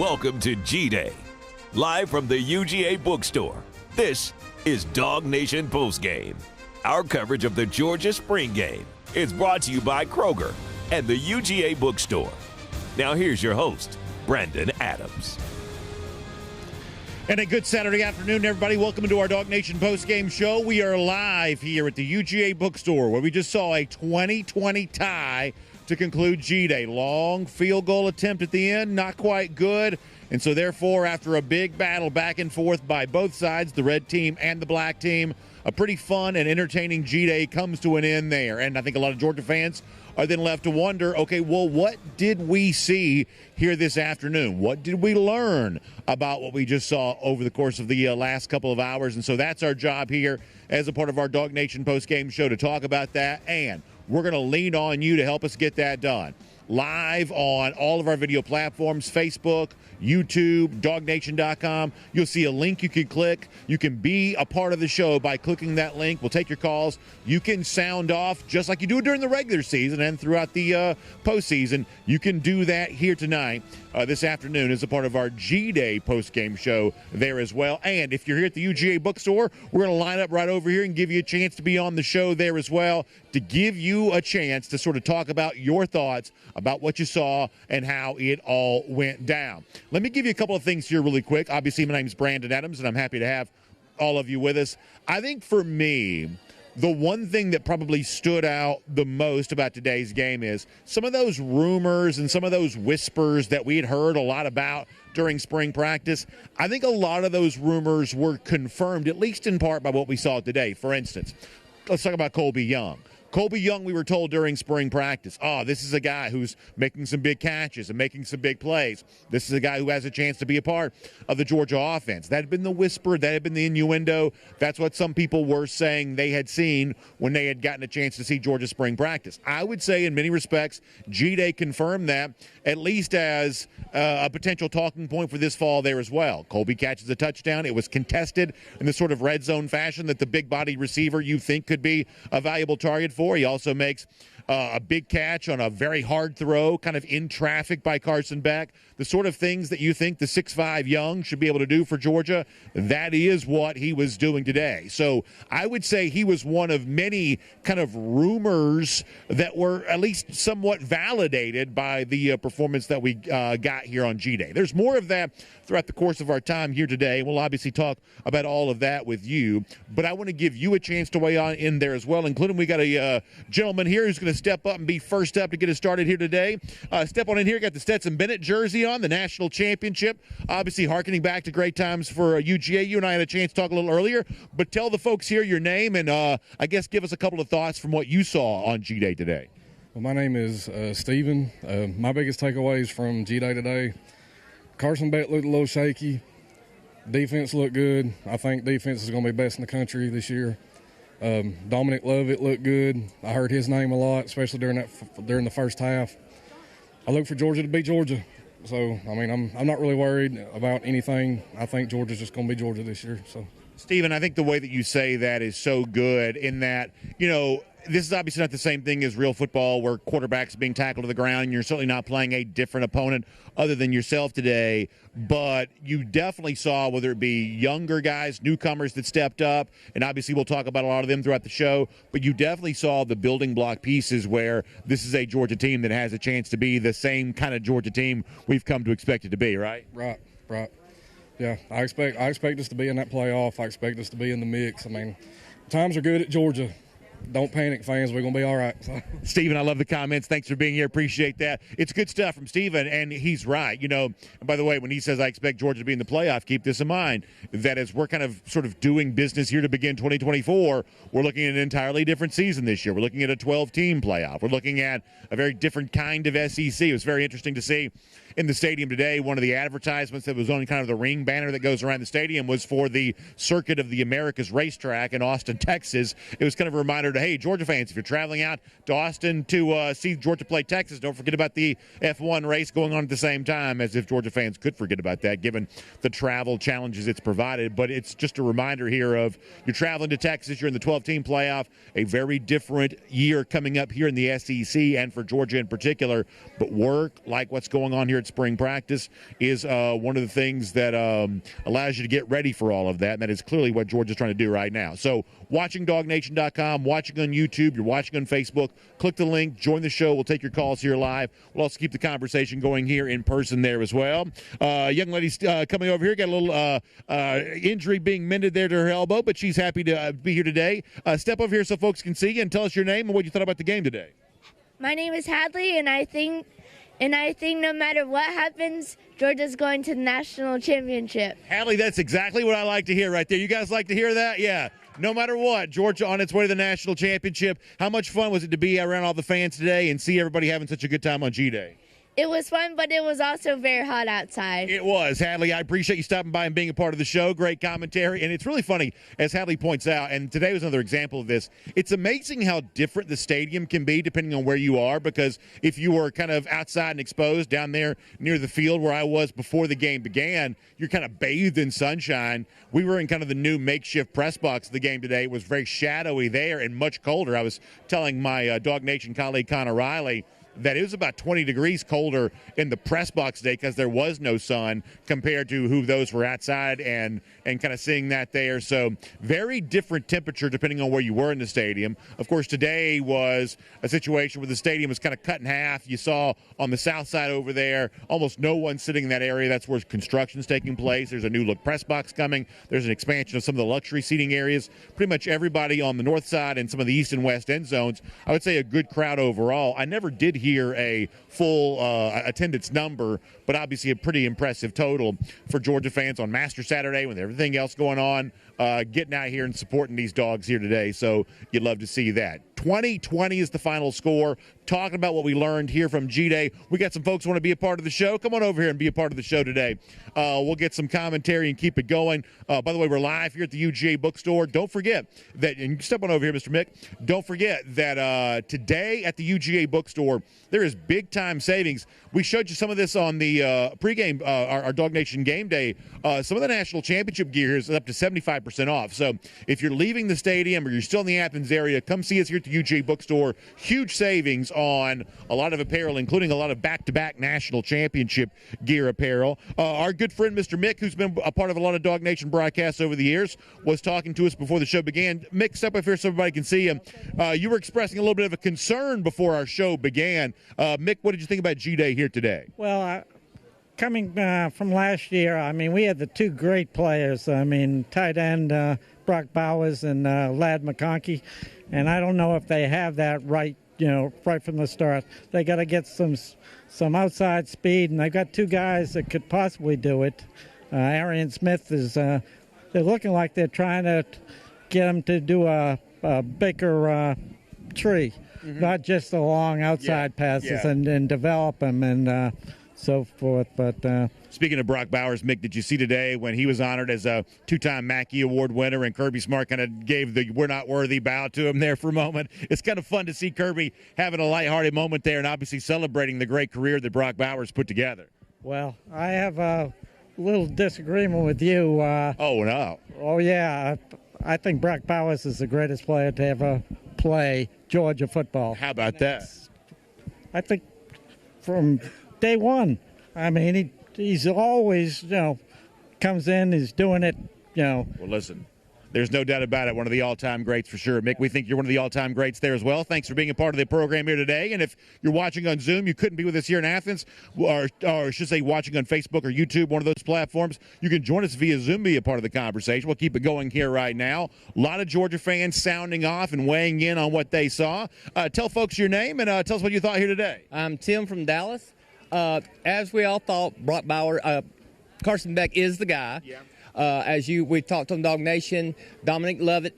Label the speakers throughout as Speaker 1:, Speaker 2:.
Speaker 1: Welcome to G-Day. Live from the UGA Bookstore, this is DawgNation Postgame. Our coverage of the Georgia Spring Game is brought to you by Kroger and the UGA Bookstore. Now here's your host, Brandon Adams.
Speaker 2: And a good Saturday afternoon, everybody. Welcome into our DawgNation Postgame Show. We are live here at the UGA Bookstore, where we just saw a 20-20 tie to conclude G-Day. Long field goal attempt at the end, not quite good. And so, therefore, after a big battle back and forth by both sides, the red team and the black team, a pretty fun and entertaining G-Day comes to an end there. And I think a lot of Georgia fans are then left to wonder, okay, well, what did we see here this afternoon? What did we learn about what we just saw over the course of the last couple of hours? And so that's our job here as a part of our DawgNation postgame show to talk about that. And we're going to lean on you to help us get that done. Live on all of our video platforms, Facebook, YouTube, DawgNation.com. You'll see a link you can click. You can be a part of the show by clicking that link. We'll take your calls. You can sound off just like you do during the regular season and throughout the postseason. You can do that here tonight, this afternoon, as a part of our G-Day postgame show there as well. And if you're here at the UGA Bookstore, we're going to line up right over here and give you a chance to be on the show there as well, to give you a chance to sort of talk about your thoughts about what you saw and how it all went down. Let me give you a couple of things here really quick. Obviously, my name is Brandon Adams, and I'm happy to have all of you with us. I think for me, the one thing that probably stood out the most about today's game is some of those rumors and some of those whispers that we had heard a lot about during spring practice. I think a lot of those rumors were confirmed, at least in part, by what we saw today. For instance, let's talk about Colby Young. Colby Young, we were told during spring practice, this is a guy who's making some big catches and making some big plays. This is a guy who has a chance to be a part of the Georgia offense. That had been the whisper. That had been the innuendo. That's what some people were saying they had seen when they had gotten a chance to see Georgia spring practice. I would say in many respects, G-Day confirmed that, at least as a potential talking point for this fall there as well. Colby catches a touchdown. It was contested in the sort of red zone fashion that the big body receiver you think could be a valuable target for. He also makes a big catch on a very hard throw, kind of in traffic by Carson Beck. The sort of things that you think the 6'5" Young should be able to do for Georgia, that is what he was doing today. So I would say he was one of many kind of rumors that were at least somewhat validated by the performance that we got here on G-Day. There's more of that throughout the course of our time here today. We'll obviously talk about all of that with you, but I want to give you a chance to weigh on in there as well, including we got a gentleman here who's going to step up and be first up to get us started here today. Step on in here, got the Stetson Bennett jersey on, the national championship, obviously hearkening back to great times for UGA. You and I had a chance to talk a little earlier, but tell the folks here your name and I guess give us a couple of thoughts from what you saw on G-Day today.
Speaker 3: Well, my name is Steven. My biggest takeaways from G-Day today, Carson Beck looked a little shaky. Defense looked good. I think defense is going to be best in the country this year. Dominic Lovett looked good. I heard his name a lot, especially during the first half. I look for Georgia to beat Georgia. So, I mean, I'm not really worried about anything. I think Georgia's just going to be Georgia this year. So,
Speaker 2: Steven, I think the way that you say that is so good in that, you know, this is obviously not the same thing as real football where quarterbacks being tackled to the ground and you're certainly not playing a different opponent other than yourself today, but you definitely saw, whether it be younger guys, newcomers that stepped up, and obviously we'll talk about a lot of them throughout the show, but you definitely saw the building block pieces where this is a Georgia team that has a chance to be the same kind of Georgia team we've come to expect it to be, right?
Speaker 3: Right. Yeah, I expect us to be in that playoff. I expect us to be in the mix. I mean, times are good at Georgia. Don't panic, fans. We're going to be all right. So.
Speaker 2: Steven, I love the comments. Thanks for being here. Appreciate that. It's good stuff from Steven, and he's right. You know, and by the way, when he says I expect Georgia to be in the playoff, keep this in mind, that as we're kind of sort of doing business here to begin 2024, we're looking at an entirely different season this year. We're looking at a 12-team playoff. We're looking at a very different kind of SEC. It was very interesting to see in the stadium today. One of the advertisements that was on kind of the ring banner that goes around the stadium was for the Circuit of the Americas racetrack in Austin, Texas. It was kind of a reminder to, hey, Georgia fans, if you're traveling out to Austin to see Georgia play Texas, don't forget about the F1 race going on at the same time, as if Georgia fans could forget about that given the travel challenges it's provided. But it's just a reminder here of you're traveling to Texas, you're in the 12-team playoff, a very different year coming up here in the SEC and for Georgia in particular, but work like what's going on here at at spring practice is one of the things that allows you to get ready for all of that, and that is clearly what Georgia's trying to do right now. So watching DawgNation.com, watching on YouTube, you're watching on Facebook, click the link, join the show. We'll take your calls here live. We'll also keep the conversation going here in person there as well. Young lady's coming over here, got a little injury being mended there to her elbow, but she's happy to be here today. Step over here so folks can see you and tell us your name and what you thought about the game today.
Speaker 4: My name is Hadley, and I think no matter what happens, Georgia's going to the national championship.
Speaker 2: Hadley, that's exactly what I like to hear right there. You guys like to hear that? Yeah. No matter what, Georgia on its way to the national championship. How much fun was it to be around all the fans today and see everybody having such a good time on G-Day?
Speaker 4: It was fun, but it was also very hot outside.
Speaker 2: It was. Hadley, I appreciate you stopping by and being a part of the show. Great commentary. And it's really funny, as Hadley points out, and today was another example of this, it's amazing how different the stadium can be depending on where you are, because if you were kind of outside and exposed down there near the field where I was before the game began, you're kind of bathed in sunshine. We were in kind of the new makeshift press box of the game today. It was very shadowy there and much colder. I was telling my Dog Nation colleague Connor Riley that it was about 20 degrees colder in the press box today because there was no sun compared to who those were outside and kind of seeing that there. So very different temperature depending on where you were in the stadium. Of course, today was a situation where the stadium was kind of cut in half. You saw on the south side over there almost no one sitting in that area. That's where construction's taking place. There's a new look press box coming. There's an expansion of some of the luxury seating areas. Pretty much everybody on the north side and some of the east and west end zones. I would say a good crowd overall. I never did hear a full attendance number, but obviously a pretty impressive total for Georgia fans on Master Saturday with everything else going on, getting out here and supporting these dogs here today. So you'd love to see that. 20-20 is the final score. Talking about what we learned here from G-Day. We got some folks who want to be a part of the show. Come on over here and be a part of the show today. We'll get some commentary and keep it going. By the way, we're live here at the UGA Bookstore. Don't forget that, and step on over here, Mr. Mick. Don't forget that today at the UGA Bookstore, there is big-time savings. We showed you some of this on the pregame, our Dog Nation game day. Some of the national championship gear is up to 75% off. So if you're leaving the stadium or you're still in the Athens area, come see us here at the UGA Bookstore. Huge savings on a lot of apparel, including a lot of back-to-back national championship gear apparel. Our good friend, Mr. Mick, who's been a part of a lot of Dog Nation broadcasts over the years, was talking to us before the show began. Mick, step up here so everybody can see him. You were expressing a little bit of a concern before our show began. Mick, what did you think about G-Day here today?
Speaker 5: Well, coming from last year, I mean, we had the two great players. I mean, tight end Brock Bowers and Ladd McConkey, and I don't know if they have that right from the start. They got to get some outside speed, and they've got two guys that could possibly do it. Arian Smith is, they're looking like they're trying to get him to do a bigger tree, not just the long outside passes, and develop them and so forth. But
Speaker 2: speaking of Brock Bowers, Mick, did you see today when he was honored as a two-time Mackey Award winner and Kirby Smart kind of gave the "we're not worthy" bow to him there for a moment? It's kind of fun to see Kirby having a lighthearted moment there and obviously celebrating the great career that Brock Bowers put together.
Speaker 5: Well, I have a little disagreement with you.
Speaker 2: Oh, no.
Speaker 5: Oh, yeah. I think Brock Bowers is the greatest player to ever play Georgia football.
Speaker 2: How about that?
Speaker 5: I think from day one, I mean, he's always, comes in, he's doing it,
Speaker 2: Well, listen, there's no doubt about it. One of the all-time greats for sure. Mick, we think you're one of the all-time greats there as well. Thanks for being a part of the program here today. And if you're watching on Zoom, you couldn't be with us here in Athens, or I should say watching on Facebook or YouTube, one of those platforms, you can join us via Zoom, be a part of the conversation. We'll keep it going here right now. A lot of Georgia fans sounding off and weighing in on what they saw. Tell folks your name and tell us what you thought here today.
Speaker 6: I'm Tim from Dallas. As we all thought, Brock Bauer, Carson Beck is the guy.
Speaker 2: Yeah.
Speaker 6: We talked on Dog Nation, Dominic Lovett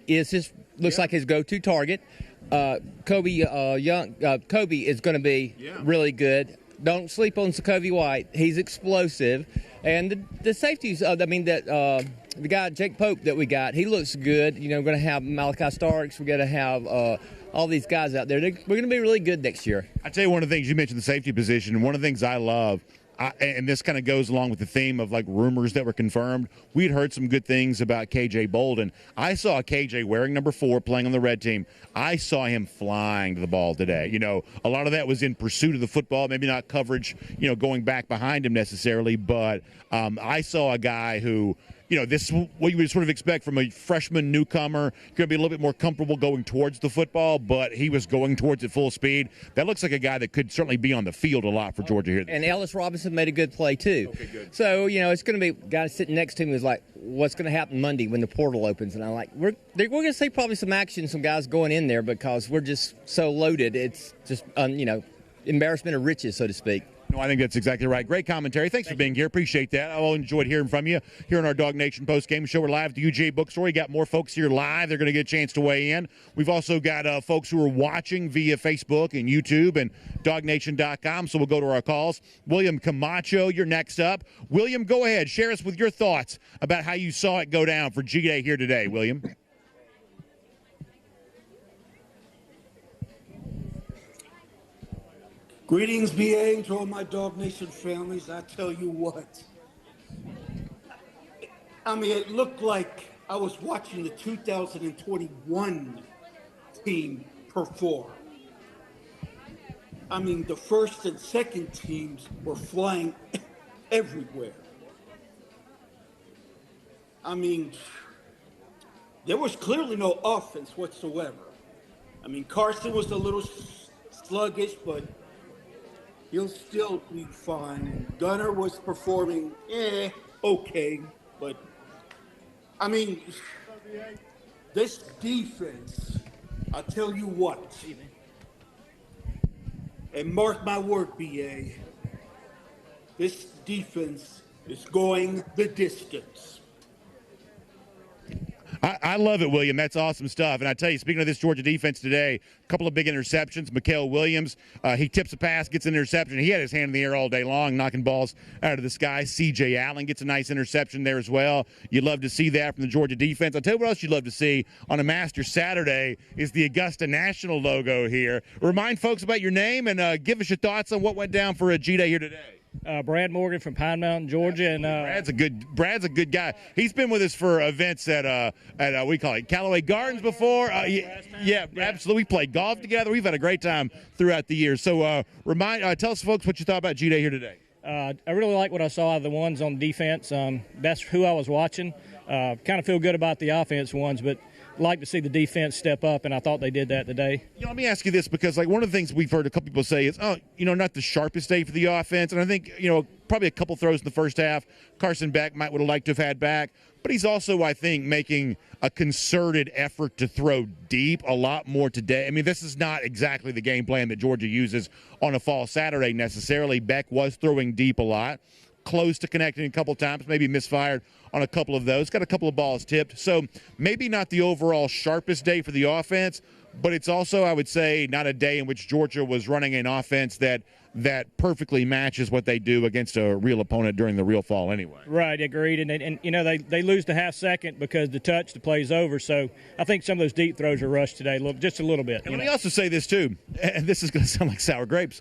Speaker 6: looks like his go-to target. Kobe is going to be really good. Don't sleep on Sokovie White. He's explosive. And the safeties, the guy, Jake Pope, that we got, he looks good. We're going to have Malachi Starks. We're going to have all these guys out there. We're going to be really good next year.
Speaker 2: I tell you, one of the things, you mentioned the safety position, and one of the things I love and this kind of goes along with the theme of like rumors that were confirmed. We'd heard some good things about KJ Bolden. I saw KJ wearing number 4 playing on the red team. I saw him flying to the ball today. You know, a lot of that was in pursuit of the football, maybe not coverage, you know, going back behind him necessarily, but I saw a guy who, you know, this is what you would sort of expect from a freshman newcomer. Going to be a little bit more comfortable going towards the football, but he was going towards it full speed. That looks like a guy that could certainly be on the field a lot for Georgia here.
Speaker 6: And Ellis Robinson made a good play, too.
Speaker 2: Okay, good.
Speaker 6: So, you know, it's going to be a guy sitting next to him who's like, what's going to happen Monday when the portal opens? And I'm like, we're going to see probably some action, some guys going in there because we're just so loaded. It's just, you know, embarrassment of riches, so to speak.
Speaker 2: No, I think that's exactly right. Great commentary. Thanks for being here. Appreciate that. I've enjoyed hearing from you here on our DawgNation post-game show. We're live at the UGA Bookstore. We got more folks here live. They're going to get a chance to weigh in. We've also got folks who are watching via Facebook and YouTube and DawgNation.com, so we'll go to our calls. William Kamacho, you're next up. William, go ahead. Share us with your thoughts about how you saw it go down for GA here today, William.
Speaker 7: Greetings, BA, and to all my Dog Nation families. I tell you what, I mean, it looked like I was watching the 2021 team perform. I mean, the first and second teams were flying everywhere. I mean, there was clearly no offense whatsoever. I mean, Carson was a little sluggish, but he'll still be fine. Gunar was performing, okay. But, I mean, this defense, I'll tell you what, and mark my word, BA, this defense is going the distance.
Speaker 2: I love it, William. That's awesome stuff. And I tell you, speaking of this Georgia defense today, a couple of big interceptions. Mikael Williams, he tips a pass, gets an interception. He had his hand in the air all day long, knocking balls out of the sky. C.J. Allen gets a nice interception there as well. You'd love to see that from the Georgia defense. I'll tell you what else you'd love to see on a Master Saturday is the Augusta National logo here. Remind folks about your name and give us your thoughts on what went down for a G-Day here today.
Speaker 8: Brad Morgan from Pine Mountain, Georgia, and
Speaker 2: Brad's a good guy. He's been with us for events at we call it Callaway Gardens before. Yeah, absolutely. We played golf together. We've had a great time throughout the year. So tell us, folks, what you thought about G-Day here today.
Speaker 8: I really like what I saw of the ones on defense. That's who I was watching. Kind of feel good about the offense ones, but like to see the defense step up, and I thought they did that today.
Speaker 2: You know, let me ask you this, because like one of the things we've heard a couple people say is, not the sharpest day for the offense. And I think, probably a couple throws in the first half Carson Beck would have liked to have had back. But he's also, I think, making a concerted effort to throw deep a lot more today. I mean, this is not exactly the game plan that Georgia uses on a fall Saturday necessarily. Beck was throwing deep a lot, close to connecting a couple times, maybe misfired on a couple of those, got a couple of balls tipped. So maybe not the overall sharpest day for the offense, but it's also, I would say, not a day in which Georgia was running an offense that perfectly matches what they do against a real opponent during the real fall anyway.
Speaker 8: Right, agreed. And they lose the half second because the play's over. So I think some of those deep throws are rushed today, just a little bit.
Speaker 2: And let me also say this too, and this is going to sound like sour grapes.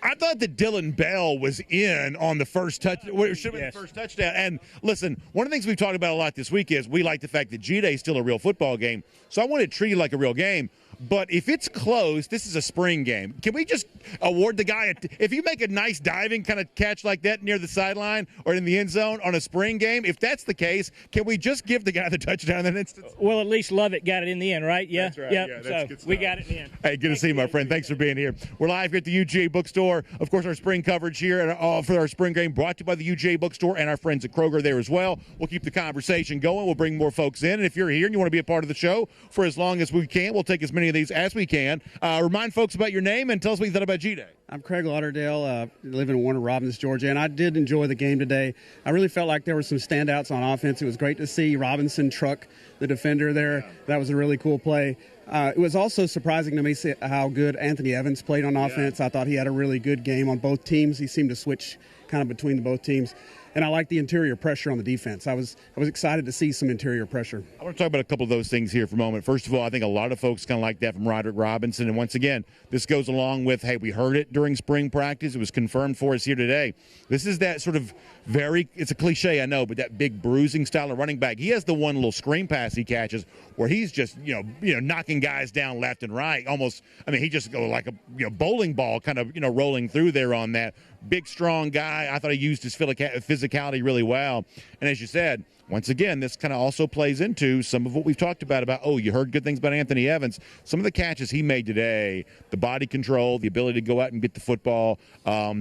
Speaker 2: I thought that Dylan Bell was in on the first touch. It should have been the first touchdown. And listen, one of the things we've talked about a lot this week is we like the fact that G-Day is still a real football game. So I want to treat it like a real game. But if it's close, this is a spring game. Can we just award the guy if you make a nice diving kind of catch like that near the sideline or in the end zone on a spring game? If that's the case, can we just give the guy the touchdown in that instance?
Speaker 8: Well, at least Lovett got it in the end, right? Yeah,
Speaker 2: that's right.
Speaker 8: Yep.
Speaker 2: Yeah,
Speaker 8: that's so we got it in the end.
Speaker 2: Hey, good to see you, my friend. Thanks for being here. We're live here at the UGA Bookstore. Of course, our spring coverage here for our spring game brought to you by the UGA Bookstore and our friends at Kroger there as well. We'll keep the conversation going. We'll bring more folks in. And if you're here and you want to be a part of the show for as long as we can, we'll take as many of these as we can. Remind folks about your name and tell us what you thought about G-Day.
Speaker 9: I'm Craig Lauderdale, live in Warner Robins, Georgia, and I did enjoy the game today. I really felt like there were some standouts on offense. It was great to see Robinson truck the defender there. That was a really cool play. It was also surprising to me how good Anthony Evans played on offense. I thought he had a really good game on both teams. He seemed to switch kind of between both teams. and I like the interior pressure on the defense. I was excited to see some interior pressure.
Speaker 2: I want to talk about a couple of those things here for a moment. First of all, I think a lot of folks kind of like that from Roderick Robinson. And once again, this goes along with, hey, we heard it during spring practice. It was confirmed for us here today. This is that sort of it's a cliche, I know, but that big bruising style of running back. He has the one little screen pass he catches where he's just, knocking guys down left and right. Almost, he just go like a bowling ball kind of, rolling through there on that. Big, strong guy. I thought he used his physicality really well. And as you said, once again, this kind of also plays into some of what we've talked about, you heard good things about Anthony Evans. Some of the catches he made today, the body control, the ability to go out and get the football.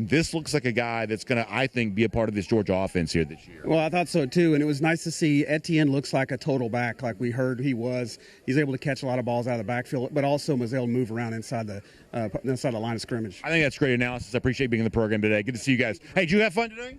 Speaker 2: This looks like a guy that's going to, I think, be a part of this Georgia offense here this year.
Speaker 9: Well, I thought so, too, and it was nice to see Etienne looks like a total back, like we heard he was. He's able to catch a lot of balls out of the backfield, but also was able to move around inside the line of scrimmage.
Speaker 2: I think that's great analysis. I appreciate being in the program today. Good to see you guys. Hey, did you have fun today?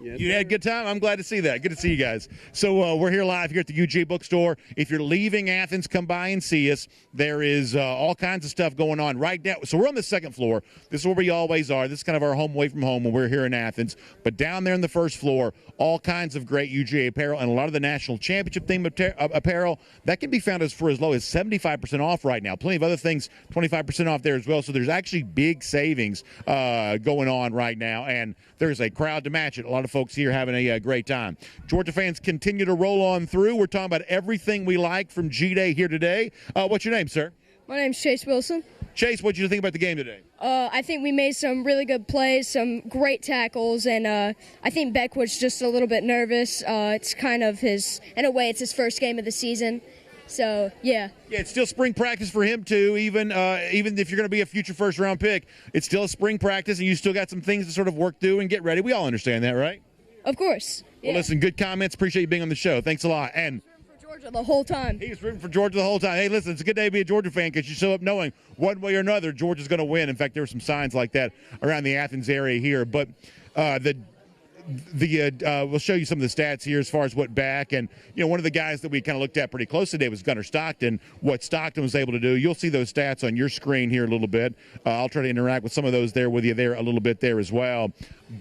Speaker 9: Yes,
Speaker 2: you had a good time? I'm glad to see that. Good to see you guys. So we're here live here at the UGA Bookstore. If you're leaving Athens, come by and see us. There is all kinds of stuff going on right now. So we're on the second floor. This is where we always are. This is kind of our home away from home when we're here in Athens. But down there in the first floor, all kinds of great UGA apparel and a lot of the national championship themed apparel. That can be found for as low as 75% off right now. Plenty of other things, 25% off there as well. So there's actually big savings going on right now. And there's a crowd to match it. A lot of folks here having a great time. Georgia fans continue to roll on through. We're talking about everything we like from G-Day here today. What's your name, sir?
Speaker 10: My name's Chase Wilson.
Speaker 2: Chase, what did you think about the game today?
Speaker 10: I think we made some really good plays, some great tackles, and I think Beck was just a little bit nervous. It's kind of in a way, it's his first game of the season. So, yeah.
Speaker 2: Yeah, it's still spring practice for him, too. Even if you're going to be a future first-round pick, it's still a spring practice, and you still got some things to sort of work through and get ready. We all understand that, right?
Speaker 10: Of course. Yeah.
Speaker 2: Well, listen, good comments. Appreciate you being on the show. Thanks a lot. And
Speaker 10: for Georgia the whole time.
Speaker 2: He was rooting for Georgia the whole time. Hey, listen, it's a good day to be a Georgia fan because you show up knowing one way or another Georgia's going to win. In fact, there were some signs like that around the Athens area here. But we'll show you some of the stats here as far as what back. And, one of the guys that we kind of looked at pretty close today was Gunar Stockton. What Stockton was able to do, you'll see those stats on your screen here a little bit. I'll try to interact with some of those there with you there a little bit there as well.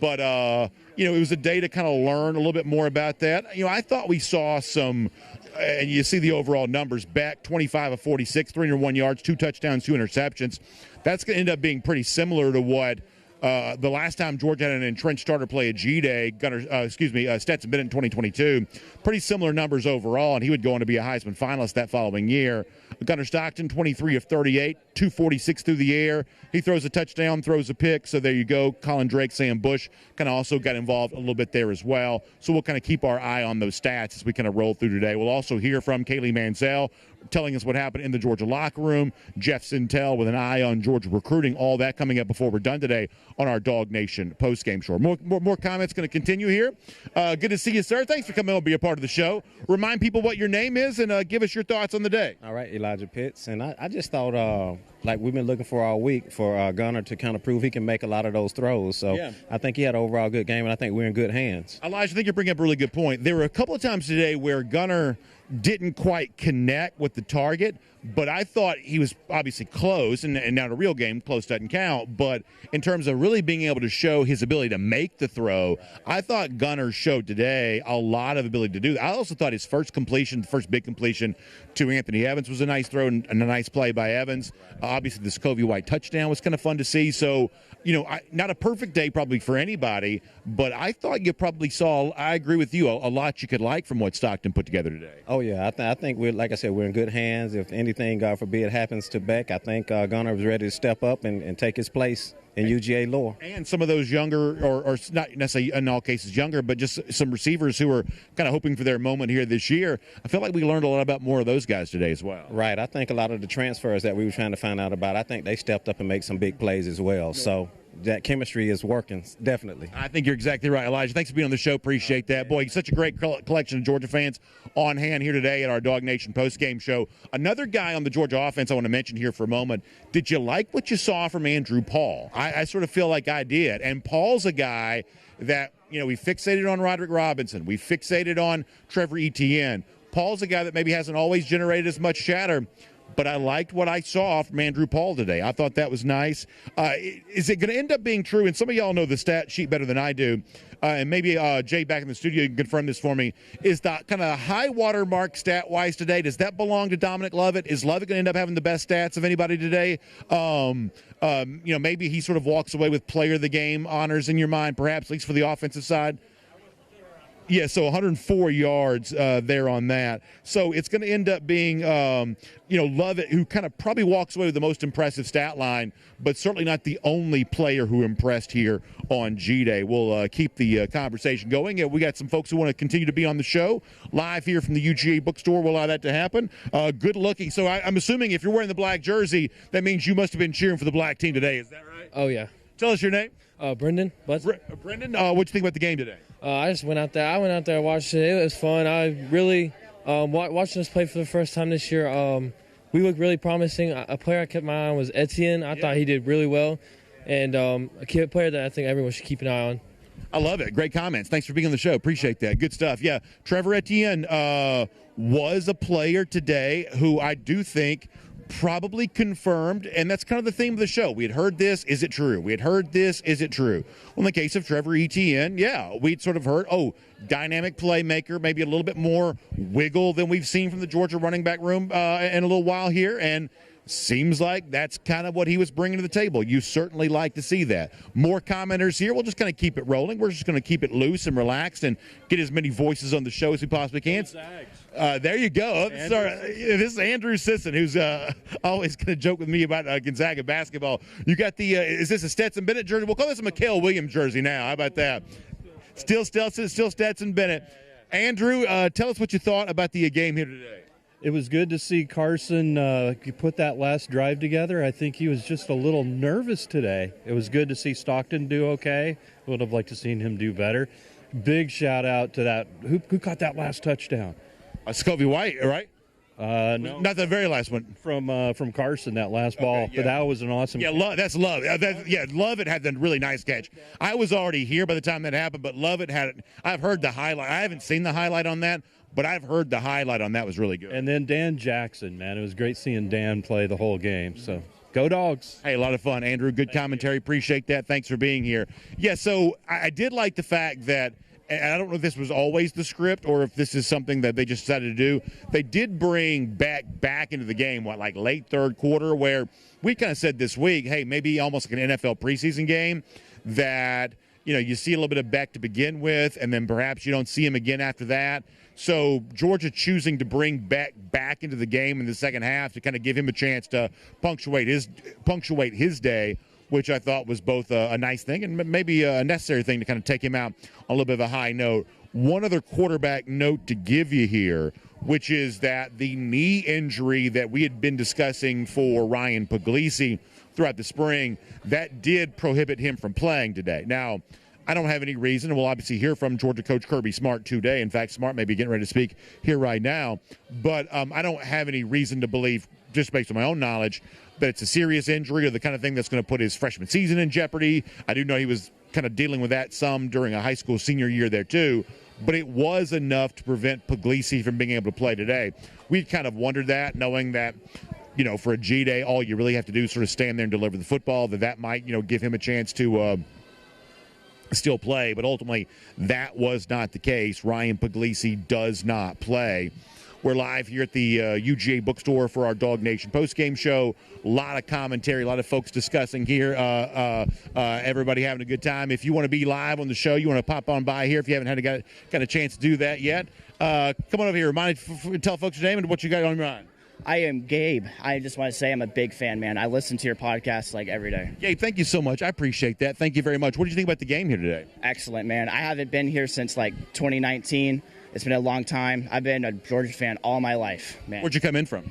Speaker 2: But, it was a day to kind of learn a little bit more about that. I thought we saw some, and you see the overall numbers, back 25 of 46, 301 yards, 2 touchdowns, 2 interceptions. That's going to end up being pretty similar to what the last time Georgia had an entrenched starter play at G-Day, Stetson Bennett in 2022, pretty similar numbers overall, and he would go on to be a Heisman finalist that following year. Gunar Stockton, 23 of 38, 246 through the air. He throws a touchdown, throws a pick, so there you go. Colin Drake, Sam Bush kind of also got involved a little bit there as well. So we'll kind of keep our eye on those stats as we kind of roll through today. We'll also hear from Kaylee Mansell telling us what happened in the Georgia locker room. Jeff Sentell with an eye on Georgia recruiting. All that coming up before we're done today on our DawgNation post-game show. More comments going to continue here. Good to see you, sir. Thanks for coming on and be a part of the show. Remind people what your name is and give us your thoughts on the day.
Speaker 11: All right, Elijah Pitts. And I just thought, like we've been looking for all week for Gunar to kind of prove he can make a lot of those throws. So yeah. I think he had an overall good game, and I think we're in good hands.
Speaker 2: Elijah, I think you're bringing up a really good point. There were a couple of times today where Gunar didn't quite connect with the target, but I thought he was obviously close, and now in a real game, close doesn't count, but in terms of really being able to show his ability to make the throw, I thought Gunar showed today a lot of ability to do that. I also thought his first big completion to Anthony Evans was a nice throw and a nice play by Evans. Obviously, the Scovey White touchdown was kind of fun to see, so not a perfect day probably for anybody, but I thought you probably saw, I agree with you, a lot you could like from what Stockton put together today.
Speaker 11: Oh, yeah. I think we're, like I said, we're in good hands. If anything, God forbid, happens to Beck, I think Gunar was ready to step up and take his place in UGA lore.
Speaker 2: And some of those younger, or not necessarily in all cases younger, but just some receivers who are kind of hoping for their moment here this year. I feel like we learned a lot about more of those guys today as well.
Speaker 11: Right. I think a lot of the transfers that we were trying to find out about, I think they stepped up and made some big plays as well. So that chemistry is working, definitely.
Speaker 2: I think you're exactly right, Elijah. Thanks for being on the show. Appreciate that. Boy, such a great collection of Georgia fans on hand here today at our DawgNation post-game show. Another guy on the Georgia offense I want to mention here for a moment. Did you like what you saw from Andrew Paul? I sort of feel like I did. And Paul's a guy that, we fixated on Roderick Robinson. We fixated on Trevor Etienne. Paul's a guy that maybe hasn't always generated as much chatter, but I liked what I saw from Andrew Paul today. I thought that was nice. Is it going to end up being true? And some of y'all know the stat sheet better than I do. And maybe Jay back in the studio, you can confirm this for me. Is the kind of high water mark stat-wise today, does that belong to Dominic Lovett? Is Lovett going to end up having the best stats of anybody today? Maybe he sort of walks away with player of the game honors in your mind, perhaps, at least for the offensive side. Yeah, so 104 yards there on that. So it's going to end up being, Lovett, who kind of probably walks away with the most impressive stat line, but certainly not the only player who impressed here on G-Day. We'll keep the conversation going. We got some folks who want to continue to be on the show live here from the UGA Bookstore. We'll allow that to happen. Good looking. So I'm assuming if you're wearing the black jersey, that means you must have been cheering for the black team today. Is that right?
Speaker 12: Oh, yeah.
Speaker 2: Tell us your name.
Speaker 12: Brendan.
Speaker 2: Brendan, what'd you think about the game today?
Speaker 12: I just went out there. I went out there and watched it. It was fun. I really watching us play for the first time this year. We looked really promising. A player I kept my eye on was Etienne. I thought he did really well, and a player that I think everyone should keep an eye on.
Speaker 2: I love it. Great comments. Thanks for being on the show. Appreciate that. Good stuff. Yeah, Trevor Etienne was a player today who I do think probably confirmed, and that's kind of the theme of the show. We had heard this, is it true? We had heard this, is it true? Well, in the case of Trevor Etienne, we'd sort of heard, dynamic playmaker, maybe a little bit more wiggle than we've seen from the Georgia running back room in a little while here, and seems like that's kind of what he was bringing to the table. You certainly like to see that. More commenters here. We'll just kind of keep it rolling. We're just going to keep it loose and relaxed and get as many voices on the show as we possibly can. There you go. This is Andrew Sison, who's always going to joke with me about Gonzaga basketball. You got is this a Stetson Bennett jersey? We'll call this a Mikal Williams jersey now. How about that? Still Stetson Bennett. Andrew, tell us what you thought about the game here today.
Speaker 13: It was good to see Carson put that last drive together. I think he was just a little nervous today. It was good to see Stockton do okay. Would have liked to seen him do better. Big shout out to that. Who caught that last touchdown?
Speaker 2: Scovey White, right?
Speaker 13: No,
Speaker 2: not the very last one.
Speaker 13: From Carson, that last ball. Okay, yeah. But that was an awesome.
Speaker 2: Yeah, that's Love. Lovett had the really nice catch. I was already here by the time that happened, but Lovett had it. I've heard the highlight. I haven't seen the highlight on that, but I've heard the highlight on that was really good.
Speaker 13: And then Dan Jackson, man, it was great seeing Dan play the whole game. So go Dogs.
Speaker 2: Hey, a lot of fun, Andrew. Good commentary. Appreciate that. Thanks for being here. Yeah, so I did like the fact that. And I don't know if this was always the script or if this is something that they just decided to do. They did bring back into the game, like late third quarter, where we kind of said this week, hey, maybe almost like an NFL preseason game that, you see a little bit of Beck to begin with, and then perhaps you don't see him again after that. So Georgia choosing to bring Beck back into the game in the second half to kind of give him a chance to punctuate his day, which I thought was both a nice thing and maybe a necessary thing to kind of take him out on a little bit of a high note. One other quarterback note to give you here, which is that the knee injury that we had been discussing for Ryan Puglisi throughout the spring, that did prohibit him from playing today. Now, I don't have any reason, and we'll obviously hear from Georgia coach Kirby Smart today. In fact, Smart may be getting ready to speak here right now. But I don't have any reason to believe, just based on my own knowledge, that it's a serious injury or the kind of thing that's going to put his freshman season in jeopardy. I do know he was kind of dealing with that some during a high school senior year there too, but it was enough to prevent Puglisi from being able to play today. We'd kind of wondered that, knowing that, for a G-Day, all you really have to do is sort of stand there and deliver the football, that might, give him a chance to still play, but ultimately that was not the case. Ryan Puglisi does not play. We're live here at the UGA Bookstore for our DawgNation postgame show. A lot of commentary, a lot of folks discussing here. Everybody having a good time. If you want to be live on the show, you want to pop on by here if you haven't got a chance to do that yet. Come on over here. Tell folks your name and what you got on your mind.
Speaker 14: I am Gabe. I just want to say I'm a big fan, man. I listen to your podcast every day.
Speaker 2: Gabe, thank you so much. I appreciate that. Thank you very much. What did you think about the game here today?
Speaker 14: Excellent, man. I haven't been here since 2019. It's been a long time. I've been a Georgia fan all my life, man.
Speaker 2: Where'd you come in from?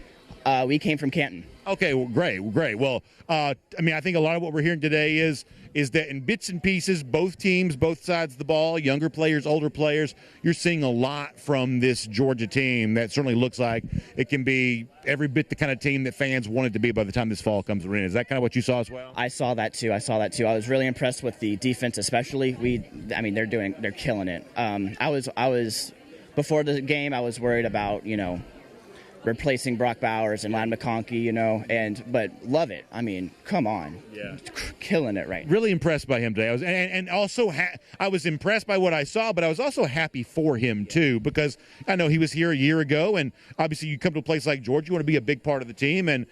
Speaker 14: We came from Canton.
Speaker 2: Okay, well, great. Well, I think a lot of what we're hearing today is that in bits and pieces, both teams, both sides of the ball, younger players, older players, you're seeing a lot from this Georgia team that certainly looks like it can be every bit the kind of team that fans want it to be by the time this fall comes around. Is that kind of what you saw as well?
Speaker 14: I saw that too. I was really impressed with the defense, especially. They're killing it. I was before the game, I was worried about, replacing Brock Bowers and Ladd McConkey, but love it. I mean, come on.
Speaker 2: Yeah.
Speaker 14: Killing it right now.
Speaker 2: Really impressed by him today. I was impressed by what I saw, but I was also happy for him too, because I know he was here a year ago, and obviously you come to a place like Georgia, you want to be a big part of the team, and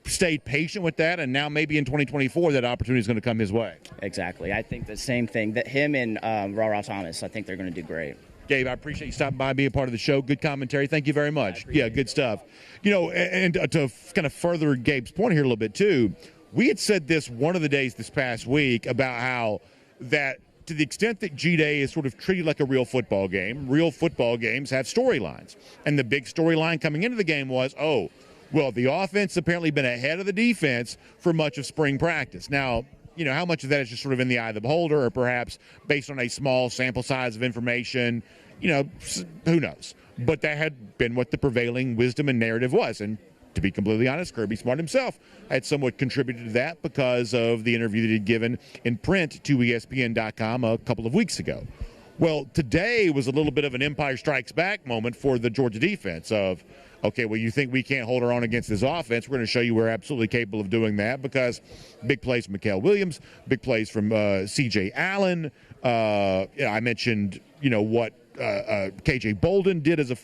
Speaker 2: stay patient with that, and now maybe in 2024 that opportunity is going to come his way.
Speaker 14: Exactly. I think the same thing, that him and Ra Thomas, I think they're going to do great.
Speaker 2: Gabe, I appreciate you stopping by and being a part of the show. Good commentary. Thank you very much. Yeah, good stuff. And to kind of further Gabe's point here a little bit too, we had said this one of the days this past week about how that to the extent that G-Day is sort of treated like a real football game, real football games have storylines. And the big storyline coming into the game was, the offense apparently been ahead of the defense for much of spring practice. Now, how much of that is just sort of in the eye of the beholder, or perhaps based on a small sample size of information, who knows? But that had been what the prevailing wisdom and narrative was. And to be completely honest, Kirby Smart himself had somewhat contributed to that because of the interview that he'd given in print to ESPN.com a couple of weeks ago. Well, today was a little bit of an Empire Strikes Back moment for the Georgia defense of, you think we can't hold our own against this offense? We're going to show you we're absolutely capable of doing that, because big plays from Mikael Williams, big plays from C.J. Allen. I mentioned, what K.J. Bolden did as a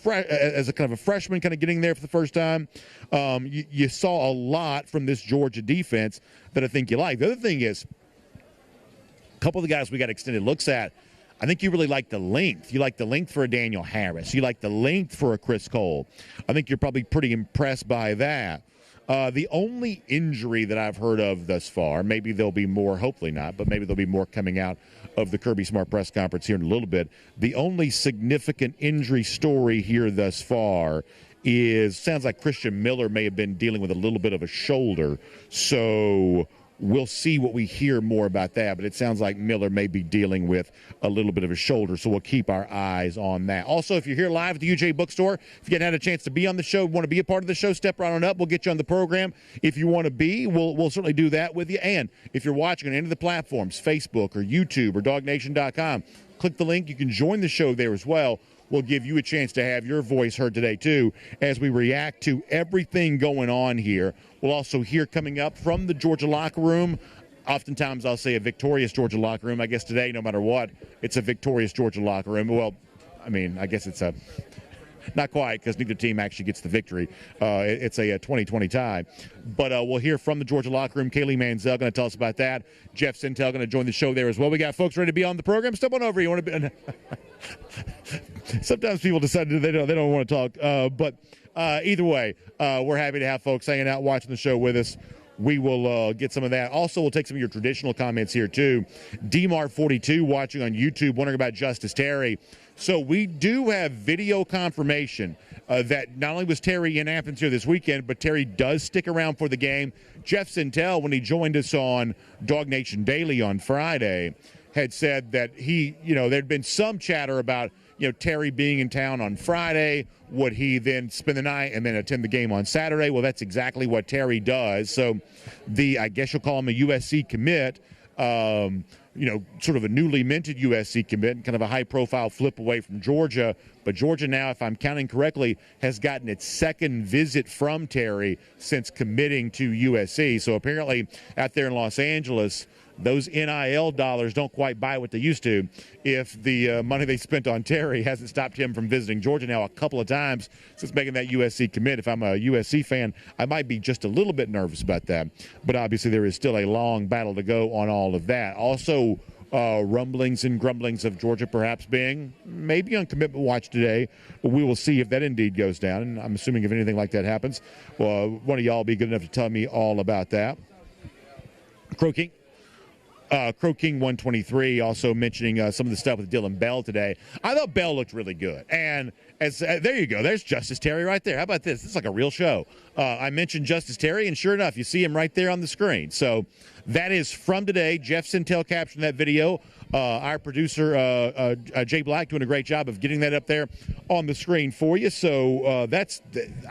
Speaker 2: kind of a freshman, kind of getting there for the first time. You saw a lot from this Georgia defense that I think you like. The other thing is, a couple of the guys we got extended looks at, I think you really like the length. You like the length for a Daniel Harris. You like the length for a Chris Cole. I think you're probably pretty impressed by that. The only injury that I've heard of thus far, maybe there'll be more, hopefully not, but maybe there'll be more coming out of the Kirby Smart press conference here in a little bit. The only significant injury story here thus far sounds like Christian Miller may have been dealing with a little bit of a shoulder. So we'll see what we hear more about that, but it sounds like Miller may be dealing with a little bit of a shoulder, so we'll keep our eyes on that. Also, if you're here live at the UGA Bookstore, if you hadn't had a chance to be on the show, want to be a part of the show, step right on up. We'll get you on the program. If you want to be, we'll certainly do that with you. And if you're watching on any of the platforms, Facebook or YouTube or DawgNation.com, click the link. You can join the show there as well. We'll give you a chance to have your voice heard today, too, as we react to everything going on here. We'll also hear coming up from the Georgia locker room. Oftentimes I'll say a victorious Georgia locker room. I guess today, no matter what, it's a victorious Georgia locker room. Well, I guess it's a not quite, because neither team actually gets the victory. It's a 20-20 tie. But we'll hear from the Georgia locker room. Kaylee Mansell going to tell us about that. Jeff Sentell going to join the show there as well. We got folks ready to be on the program. Step on over. You want to be? Sometimes people decide they don't want to talk. But either way, we're happy to have folks hanging out, watching the show with us. We will get some of that. Also, we'll take some of your traditional comments here, too. DMart42 watching on YouTube, wondering about Justice Terry. So we do have video confirmation that not only was Terry in Athens here this weekend, but Terry does stick around for the game. Jeff Sentell, when he joined us on DawgNation Daily on Friday, had said that there'd been some chatter about, Terry being in town on Friday. Would he then spend the night and then attend the game on Saturday? Well, that's exactly what Terry does. So I guess you'll call him a USC commit, sort of a newly minted USC commit, kind of a high-profile flip away from Georgia. But Georgia now, if I'm counting correctly, has gotten its second visit from Terry since committing to USC. So apparently out there in Los Angeles, those NIL dollars don't quite buy what they used to if the money they spent on Terry hasn't stopped him from visiting Georgia now a couple of times since making that USC commit. If I'm a USC fan, I might be just a little bit nervous about that. But obviously there is still a long battle to go on all of that. Also, rumblings and grumblings of Georgia perhaps being maybe on commitment watch today. But we will see if that indeed goes down. And I'm assuming if anything like that happens, one of y'all will be good enough to tell me all about that. Crow King 123 also mentioning some of the stuff with Dylan Bell today. I thought Bell looked really good. And there you go. There's Justice Terry right there. How about this? This is like a real show. I mentioned Justice Terry, and sure enough, you see him right there on the screen. So that is from today. Jeff Sentell captioned that video. Our producer, Jay Black, doing a great job of getting that up there on the screen for you. So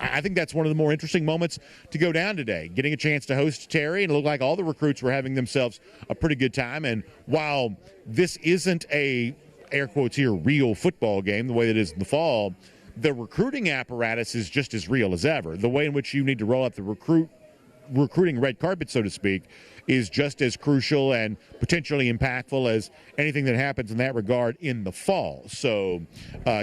Speaker 2: I think that's one of the more interesting moments to go down today, getting a chance to host Terry. And it looked like all the recruits were having themselves a pretty good time. And while this isn't a, air quotes here, real football game the way that it is in the fall, the recruiting apparatus is just as real as ever. The way in which you need to roll out the recruiting red carpet, so to speak, is just as crucial and potentially impactful as anything that happens in that regard in the fall. So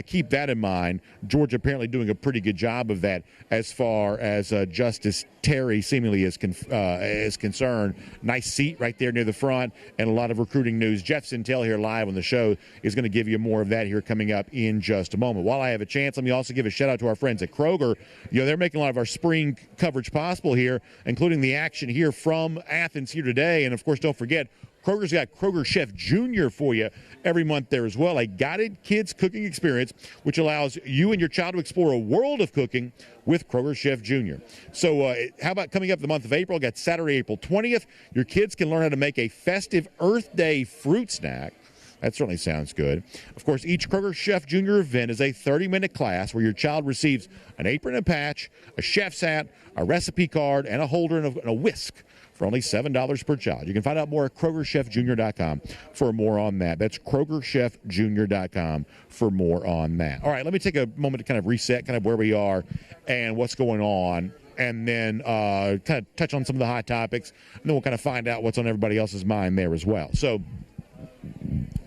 Speaker 2: keep that in mind. Georgia apparently doing a pretty good job of that as far as Justice Terry seemingly is concerned. Nice seat right there near the front, and a lot of recruiting news. Jeff Sentell here live on the show is going to give you more of that here coming up in just a moment. While I have a chance, let me also give a shout out to our friends at Kroger. They're making a lot of our spring coverage possible here, including the action here from Athens here today. And of course, don't forget, Kroger's got Kroger Chef Jr. for you every month there as well, a guided kids cooking experience which allows you and your child to explore a world of cooking with Kroger Chef Jr. So how about coming up the month of April? Got Saturday, April 20th. Your kids can learn how to make a festive Earth Day fruit snack. That certainly sounds good. Of course, each Kroger Chef Jr. event is a 30-minute class where your child receives an apron and patch, a chef's hat, a recipe card, and a holder and a whisk for only $7 per child. You can find out more at KrogerChefJr.com for more on that. That's KrogerChefJr.com for more on that. All right, let me take a moment to kind of reset kind of where we are and what's going on, and then kind of touch on some of the hot topics, and then we'll kind of find out what's on everybody else's mind there as well. So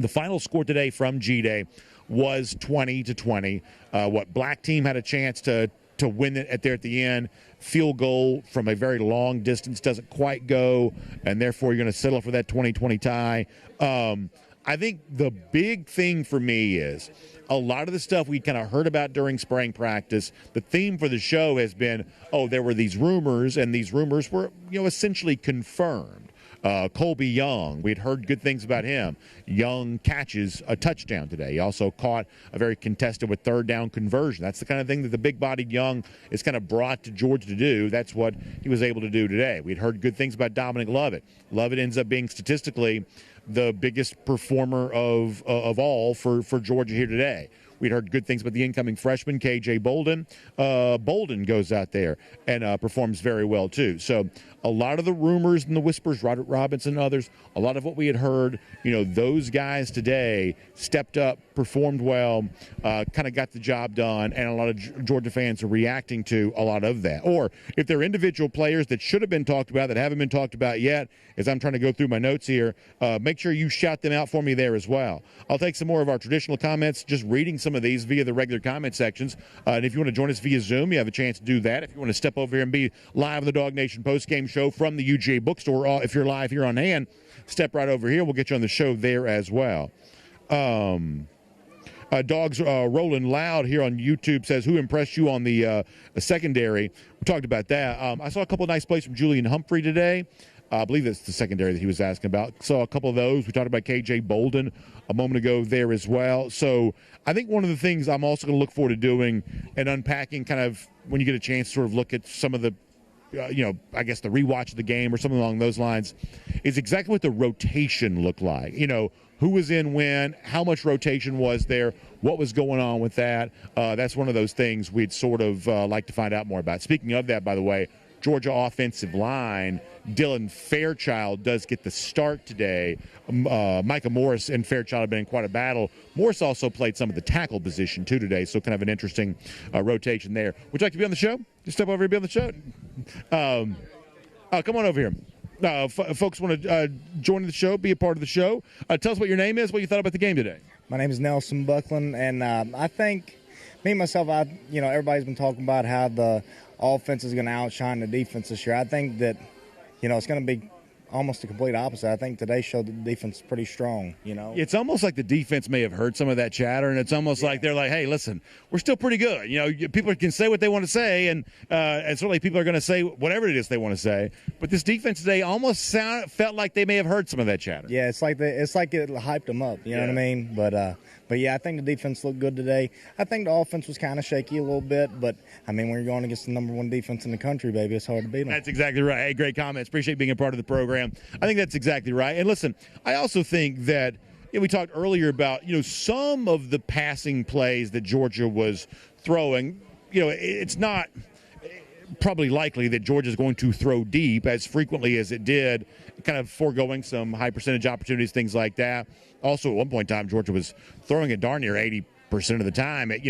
Speaker 2: the final score today from G-Day was 20-20. Black team had a chance to win it at the end. Field goal from a very long distance doesn't quite go, and therefore you're going to settle for that 20-20 tie. I think the big thing for me is a lot of the stuff we kind of heard about during spring practice. The theme for the show has been, there were these rumors, and these rumors were, essentially confirmed. Colby Young, we'd heard good things about him. Young catches a touchdown today. He also caught a very contested with third down conversion. That's the kind of thing that the big-bodied Young is kind of brought to Georgia to do. That's what he was able to do today. We'd heard good things about Dominic Lovett. Lovett ends up being statistically the biggest performer of all for Georgia here today. We'd heard good things about the incoming freshman, K.J. Bolden. Bolden goes out there and performs very well, too. So a lot of the rumors and the whispers, Roderick Robinson and others, a lot of what we had heard, those guys today stepped up, performed well, kind of got the job done, and a lot of Georgia fans are reacting to a lot of that. Or if there are individual players that should have been talked about that haven't been talked about yet, as I'm trying to go through my notes here, make sure you shout them out for me there as well. I'll take some more of our traditional comments, just reading some of these via the regular comment sections. And if you want to join us via Zoom, you have a chance to do that. If you want to step over here and be live on the DawgNation postgame show from the UGA Bookstore, if you're live here on hand, step right over here. We'll get you on the show there as well. Dogs Rolling Loud here on YouTube says, who impressed you on the secondary? We talked about that. I saw a couple of nice plays from Julian Humphrey today. I believe that's the secondary that he was asking about. Saw a couple of those. We talked about K.J. Bolden a moment ago there as well. So I think one of the things I'm also going to look forward to doing and unpacking kind of when you get a chance to sort of look at some of the, I guess the rewatch of the game or something along those lines, is exactly what the rotation looked like. Who was in when, how much rotation was there, what was going on with that. That's one of those things we'd sort of like to find out more about. Speaking of that, by the way, Georgia offensive line, Dylan Fairchild does get the start today. Micah Morris and Fairchild have been in quite a battle. Morris also played some of the tackle position, too, today, so kind of an interesting rotation there. Would you like to be on the show? Just step over here and be on the show. Come on over here. Folks want to join the show, be a part of the show. Tell us what your name is, what you thought about the game today.
Speaker 15: My name is Nelson Buckland, and I think me, myself, everybody's been talking about how the offense is going to outshine the defense this year. I think that, it's going to be almost the complete opposite. I think today showed that the defense is pretty strong,
Speaker 2: It's almost like the defense may have heard some of that chatter, and it's almost like they're like, hey, listen, we're still pretty good. People can say what they want to say, and certainly people are going to say whatever it is they want to say. But this defense today almost felt like they may have heard some of that chatter.
Speaker 15: Yeah, it's like it hyped them up, you know what I mean? But yeah, I think the defense looked good today. I think the offense was kind of shaky a little bit, but, when you're going against the number one defense in the country, baby, it's hard to beat them.
Speaker 2: That's exactly right. Hey, great comments. Appreciate being a part of the program. I think that's exactly right. And listen, I also think that we talked earlier about, some of the passing plays that Georgia was throwing, it's not probably likely that Georgia's going to throw deep as frequently as it did, kind of foregoing some high percentage opportunities, things like that. Also, at one point in time, Georgia was throwing it darn near 80% 90% of the time, at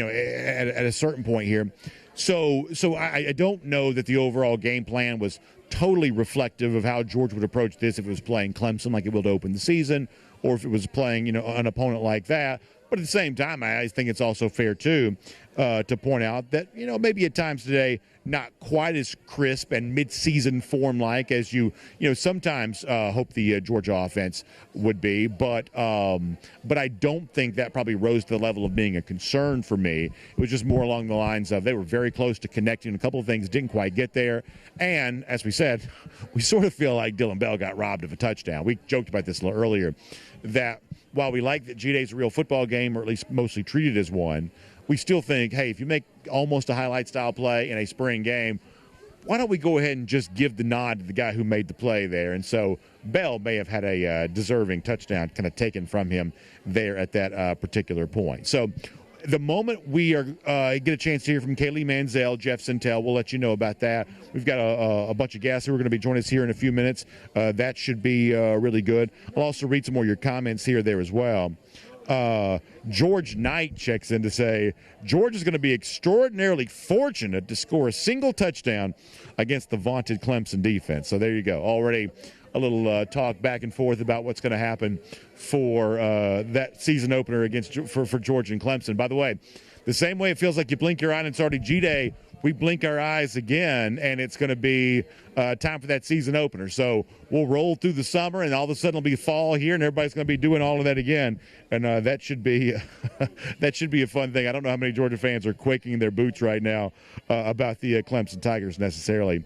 Speaker 2: a certain point here. So I don't know that the overall game plan was totally reflective of how Georgia would approach this if it was playing Clemson like it will to open the season, or if it was playing, an opponent like that. But at the same time, I think it's also fair, too, to point out that, maybe at times today, not quite as crisp and mid-season form-like as you sometimes hope the Georgia offense would be. But I don't think that probably rose to the level of being a concern for me. It was just more along the lines of they were very close to connecting. A couple of things didn't quite get there. And, as we said, we sort of feel like Dylan Bell got robbed of a touchdown. We joked about this a little earlier, that while we like that G-Day's a real football game, or at least mostly treated as one, we still think, hey, if you make almost a highlight-style play in a spring game, why don't we go ahead and just give the nod to the guy who made the play there? And so Bell may have had a deserving touchdown kind of taken from him there at that particular point. So the moment we are get a chance to hear from Kaylee, Mansell, Jeff Sentell, we'll let you know about that. We've got a bunch of guests who are going to be joining us here in a few minutes. That should be really good. I'll also read some more of your comments here there as well. George Knight checks in to say George is going to be extraordinarily fortunate to score a single touchdown against the vaunted Clemson defense. So there you go. Already a little talk back and forth about what's going to happen for that season opener for Georgia and Clemson. By the way, the same way it feels like you blink your eye and it's already G-Day, we blink our eyes again, and it's going to be time for that season opener. So we'll roll through the summer, and all of a sudden it'll be fall here, and everybody's going to be doing all of that again. And that should be a fun thing. I don't know how many Georgia fans are quaking in their boots right now about the Clemson Tigers necessarily.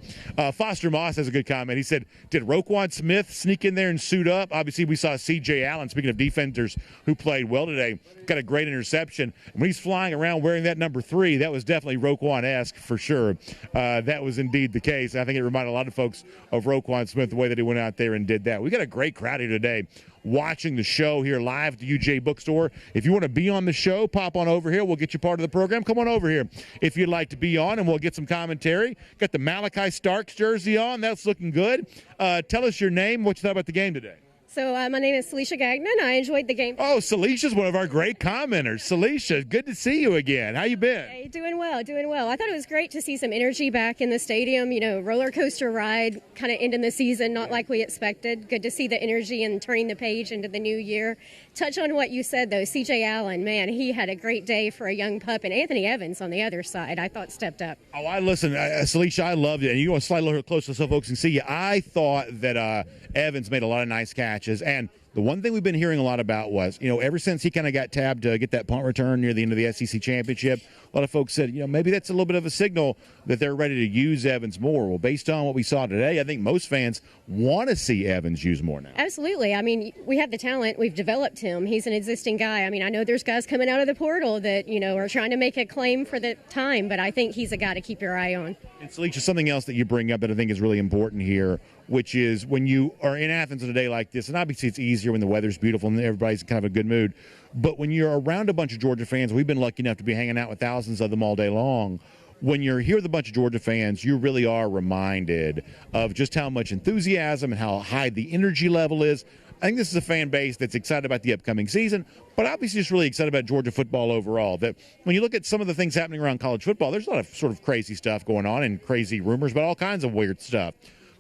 Speaker 2: Foster Moss has a good comment. He said, did Roquan Smith sneak in there and suit up? Obviously, we saw C.J. Allen, speaking of defenders who played well today, got a great interception. And when he's flying around wearing that number 3, that was definitely Roquan-esque for sure. That was indeed the case. I think it reminded a lot of folks of Roquan Smith, the way that he went out there and did that. We got a great crowd here today watching the show here live at the UGA Bookstore. If you want to be on the show, pop on over here. We'll get you part of the program. Come on over here if you'd like to be on, and we'll get some commentary. Got the Malachi Starks jersey on. That's looking good. Tell us your name, what you thought about the game today.
Speaker 16: So my name is Celicia Gagnon. I enjoyed the game.
Speaker 2: Oh, Celicia's one of our great commenters. Celicia, good to see you again. How you been?
Speaker 16: Hey, doing well. I thought it was great to see some energy back in the stadium. Roller coaster ride, kind of ending the season, not like we expected. Good to see the energy and turning the page into the new year. Touch on what you said, though. C.J. Allen, man, he had a great day for a young pup. And Anthony Evans on the other side, I thought stepped up.
Speaker 2: Oh, Celicia, I loved it. And you want to slide a little closer so folks can see you. I thought that Evans made a lot of nice catches. And the one thing we've been hearing a lot about was, ever since he kind of got tabbed to get that punt return near the end of the SEC championship, a lot of folks said, maybe that's a little bit of a signal that they're ready to use Evans more. Well, based on what we saw today, I think most fans want to see Evans used more now.
Speaker 16: Absolutely. I mean, we have the talent. We've developed him. He's an existing guy. I mean, I know there's guys coming out of the portal that, are trying to make a claim for the time, but I think he's a guy to keep your eye on.
Speaker 2: And Celicia, something else that you bring up that I think is really important here, which is when you are in Athens on a day like this, and obviously it's easier when the weather's beautiful and everybody's kind of a good mood, but when you're around a bunch of Georgia fans, we've been lucky enough to be hanging out with thousands of them all day long. When you're here with a bunch of Georgia fans, you really are reminded of just how much enthusiasm and how high the energy level is. I think this is a fan base that's excited about the upcoming season, but obviously just really excited about Georgia football overall. That when you look at some of the things happening around college football, there's a lot of sort of crazy stuff going on and crazy rumors about all kinds of weird stuff.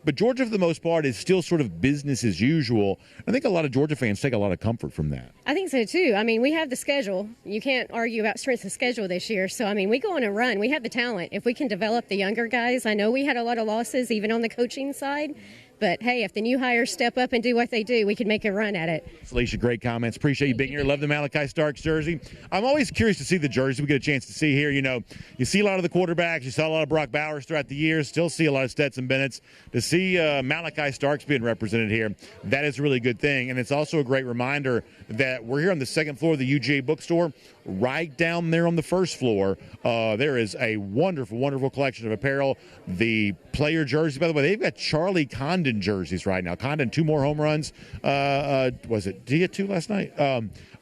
Speaker 2: But Georgia, for the most part, is still sort of business as usual. I think a lot of Georgia fans take a lot of comfort from that.
Speaker 16: I think so, too. I mean, we have the schedule. You can't argue about strength of schedule this year. So, I mean, we go on a run. We have the talent. If we can develop the younger guys, I know we had a lot of losses, even on the coaching side. But, hey, if the new hires step up and do what they do, we can make a run at it.
Speaker 2: Felicia, great comments. Appreciate you being here. Love the Malachi Starks jersey. I'm always curious to see the jersey we get a chance to see here. You see a lot of the quarterbacks. You saw a lot of Brock Bowers throughout the years. Still see a lot of Stetson Bennett's. To see Malachi Starks being represented here, that is a really good thing. And it's also a great reminder that we're here on the second floor of the UGA Bookstore. Right down there on the first floor, there is a wonderful, wonderful collection of apparel. The player jerseys, by the way, they've got Charlie Condon jerseys right now. Condon, 2 more home runs. Was it? Did he get 2 last night?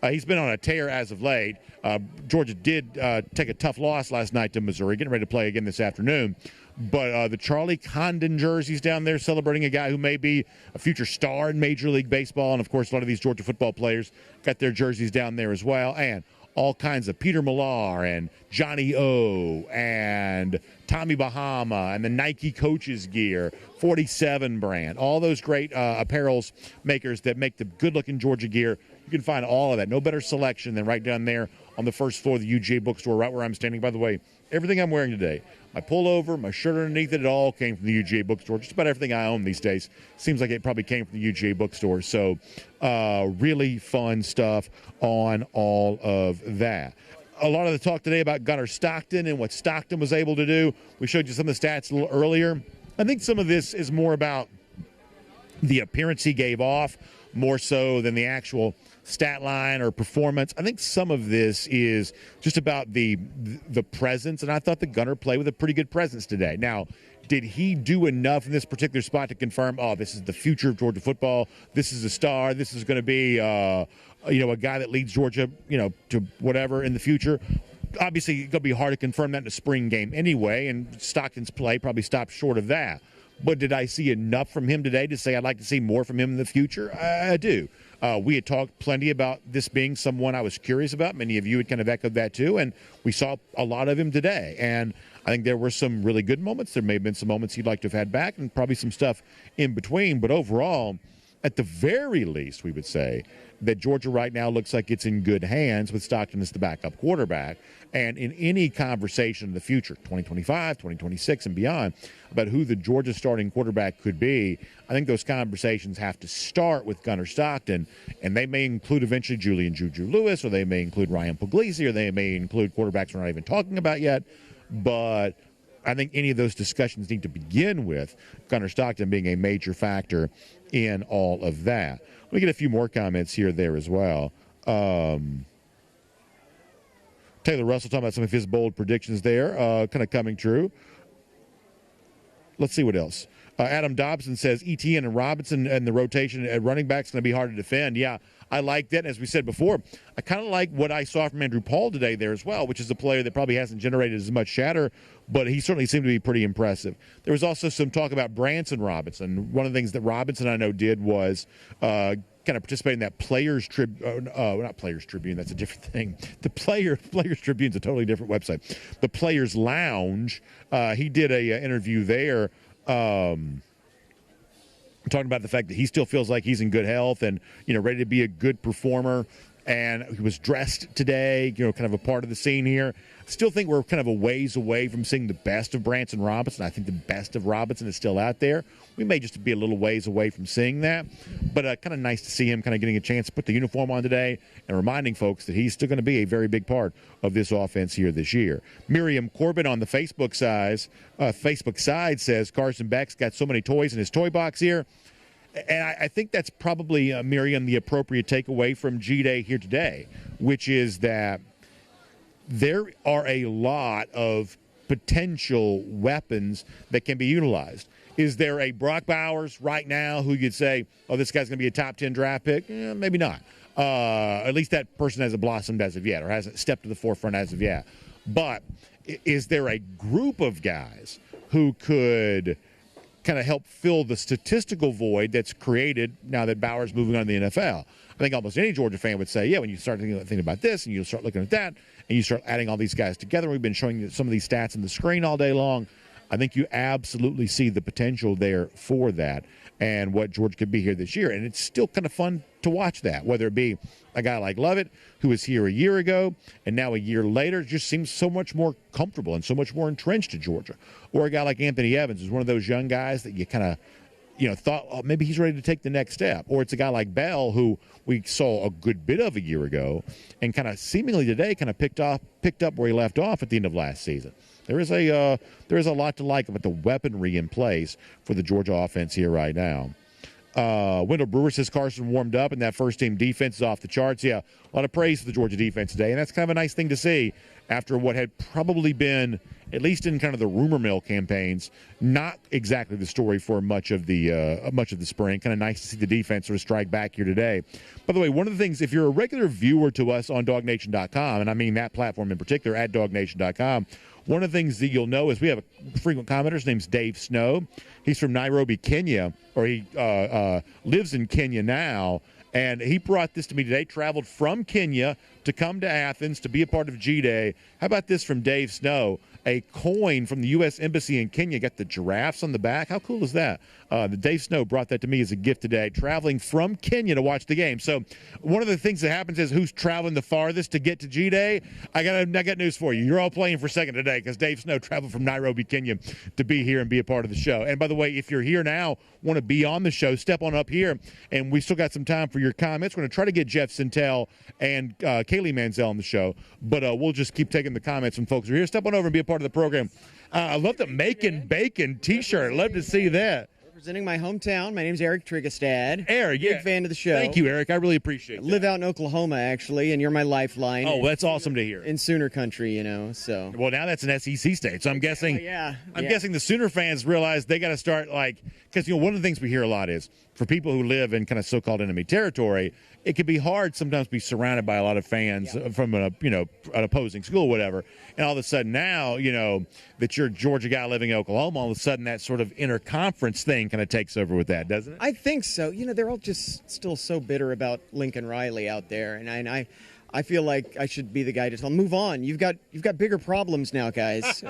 Speaker 2: He's been on a tear as of late. Georgia did take a tough loss last night to Missouri, getting ready to play again this afternoon. But the Charlie Condon jerseys down there celebrating a guy who may be a future star in Major League Baseball. And, of course, a lot of these Georgia football players got their jerseys down there as well. And all kinds of Peter Millar and Johnny O and Tommy Bahama and the Nike coaches gear, 47 brand, all those great apparels makers that make the good-looking Georgia gear. You can find all of that. No better selection than right down there on the first floor of the UGA Bookstore, right where I'm standing. By the way, everything I'm wearing today, my pullover, my shirt underneath it all came from the UGA Bookstore. Just about everything I own these days seems like it probably came from the UGA Bookstore. So really fun stuff on all of that. A lot of the talk today about Gunar Stockton and what Stockton was able to do. We showed you some of the stats a little earlier. I think some of this is more about the appearance he gave off, more so than the actual stat line or performance. I think some of this is just about the presence, and I thought the Gunar played with a pretty good presence today. Now, did he do enough in this particular spot to confirm, oh, this is the future of Georgia football, this is a star, this is going to be a guy that leads Georgia, to whatever in the future? Obviously, it's going to be hard to confirm that in a spring game anyway, and Stockton's play probably stopped short of that. But did I see enough from him today to say I'd like to see more from him in the future? I do. We had talked plenty about this being someone I was curious about. Many of you had kind of echoed that too, and we saw a lot of him today. And I think there were some really good moments. There may have been some moments he'd like to have had back and probably some stuff in between. But overall, at the very least, we would say that Georgia right now looks like it's in good hands with Stockton as the backup quarterback. And in any conversation in the future, 2025, 2026, and beyond, about who the Georgia starting quarterback could be, I think those conversations have to start with Gunar Stockton, and they may include eventually Julian Juju Lewis, or they may include Ryan Puglisi, or they may include quarterbacks we're not even talking about yet. But I think any of those discussions need to begin with Gunar Stockton being a major factor in all of that. Let me get a few more comments here there as well. Taylor Russell talking about some of his bold predictions there, kind of coming true. Let's see what else. Adam Dobson says Etienne and Robinson and the rotation at running back is going to be hard to defend. Yeah, I like that. As we said before, I kind of like what I saw from Andrew Paul today there as well, which is a player that probably hasn't generated as much chatter, but he certainly seemed to be pretty impressive. There was also some talk about Branson Robinson. One of the things that Robinson, I know, did was kind of participate in that Players Tribune. Not Players Tribune, that's a different thing. The Players Tribune is a totally different website. The Players Lounge, he did a interview there talking about the fact that he still feels like he's in good health and, ready to be a good performer. And he was dressed today, kind of a part of the scene here. Still think we're kind of a ways away from seeing the best of Branson Robinson. I think the best of Robinson is still out there. We may just be a little ways away from seeing that. But kind of nice to see him kind of getting a chance to put the uniform on today and reminding folks that he's still going to be a very big part of this offense here this year. Miriam Corbin on the Facebook side says Carson Beck's got so many toys in his toy box here. And I think that's probably, Miriam, the appropriate takeaway from G-Day here today, which is that there are a lot of potential weapons that can be utilized. Is there a Brock Bowers right now who you'd say, oh, this guy's going to be a top 10 draft pick? Maybe not. At least that person hasn't blossomed as of yet or hasn't stepped to the forefront as of yet. But is there a group of guys who could kind of help fill the statistical void that's created now that Bauer's moving on to the NFL? I think almost any Georgia fan would say, yeah, when you start thinking about this and you start looking at that and you start adding all these guys together, we've been showing you some of these stats on the screen all day long, I think you absolutely see the potential there for that and what Georgia could be here this year. And it's still kind of fun to watch that, whether it be a guy like Lovett, who was here a year ago, and now a year later just seems so much more comfortable and so much more entrenched to Georgia. Or a guy like Anthony Evans, who's one of those young guys that you kind of, thought, oh, maybe he's ready to take the next step. Or it's a guy like Bell, who we saw a good bit of a year ago, and kind of seemingly today kind of picked up where he left off at the end of last season. There is a lot to like about the weaponry in place for the Georgia offense here right now. Wendell Brewer says Carson warmed up and that first-team defense is off the charts. Yeah, a lot of praise for the Georgia defense today, and that's kind of a nice thing to see after what had probably been, at least in kind of the rumor mill campaigns, not exactly the story for much of the spring. Kind of nice to see the defense sort of strike back here today. By the way, one of the things, if you're a regular viewer to us on DawgNation.com, and I mean that platform in particular at DawgNation.com, one of the things that you'll know is we have a frequent commenter. His name's Dave Snow. He's from Nairobi, Kenya, or he lives in Kenya now. And he brought this to me today, traveled from Kenya to come to Athens to be a part of G-Day. How about this from Dave Snow? A coin from the U.S. Embassy in Kenya, got the giraffes on the back. How cool is that? The Dave Snow brought that to me as a gift today, traveling from Kenya to watch the game. So one of the things that happens is who's traveling the farthest to get to G-Day. I got news for you. You're all playing for second today because Dave Snow traveled from Nairobi, Kenya to be here and be a part of the show. And by the way, if you're here now, want to be on the show, step on up here. And we still got some time for your comments. We're going to try to get Jeff Sentell and Kaylee Mansell on the show, but we'll just keep taking the comments from folks who are here. Step on over and be a part of the program. I love the Macon Bacon t-shirt. Love to see that.
Speaker 17: Representing my hometown, my name's Eric Trigestad.
Speaker 2: Eric,
Speaker 17: big fan of the show.
Speaker 2: Thank you, Eric. I really appreciate it.
Speaker 17: Live out in Oklahoma, actually, and you're my lifeline.
Speaker 2: Oh, that's awesome to hear.
Speaker 17: In Sooner country, So.
Speaker 2: Well, now that's an SEC state, so I'm guessing. I'm guessing the Sooner fans realize they got to start because one of the things we hear a lot is for people who live in kind of so-called enemy territory, it can be hard sometimes to be surrounded by a lot of fans from an opposing school, whatever. And all of a sudden now, that you're a Georgia guy living in Oklahoma, all of a sudden that sort of interconference thing kind of takes over with that, doesn't it?
Speaker 17: I think so. They're all just still so bitter about Lincoln Riley out there, and I feel like I should be the guy to tell them, move on. You've got bigger problems now, guys.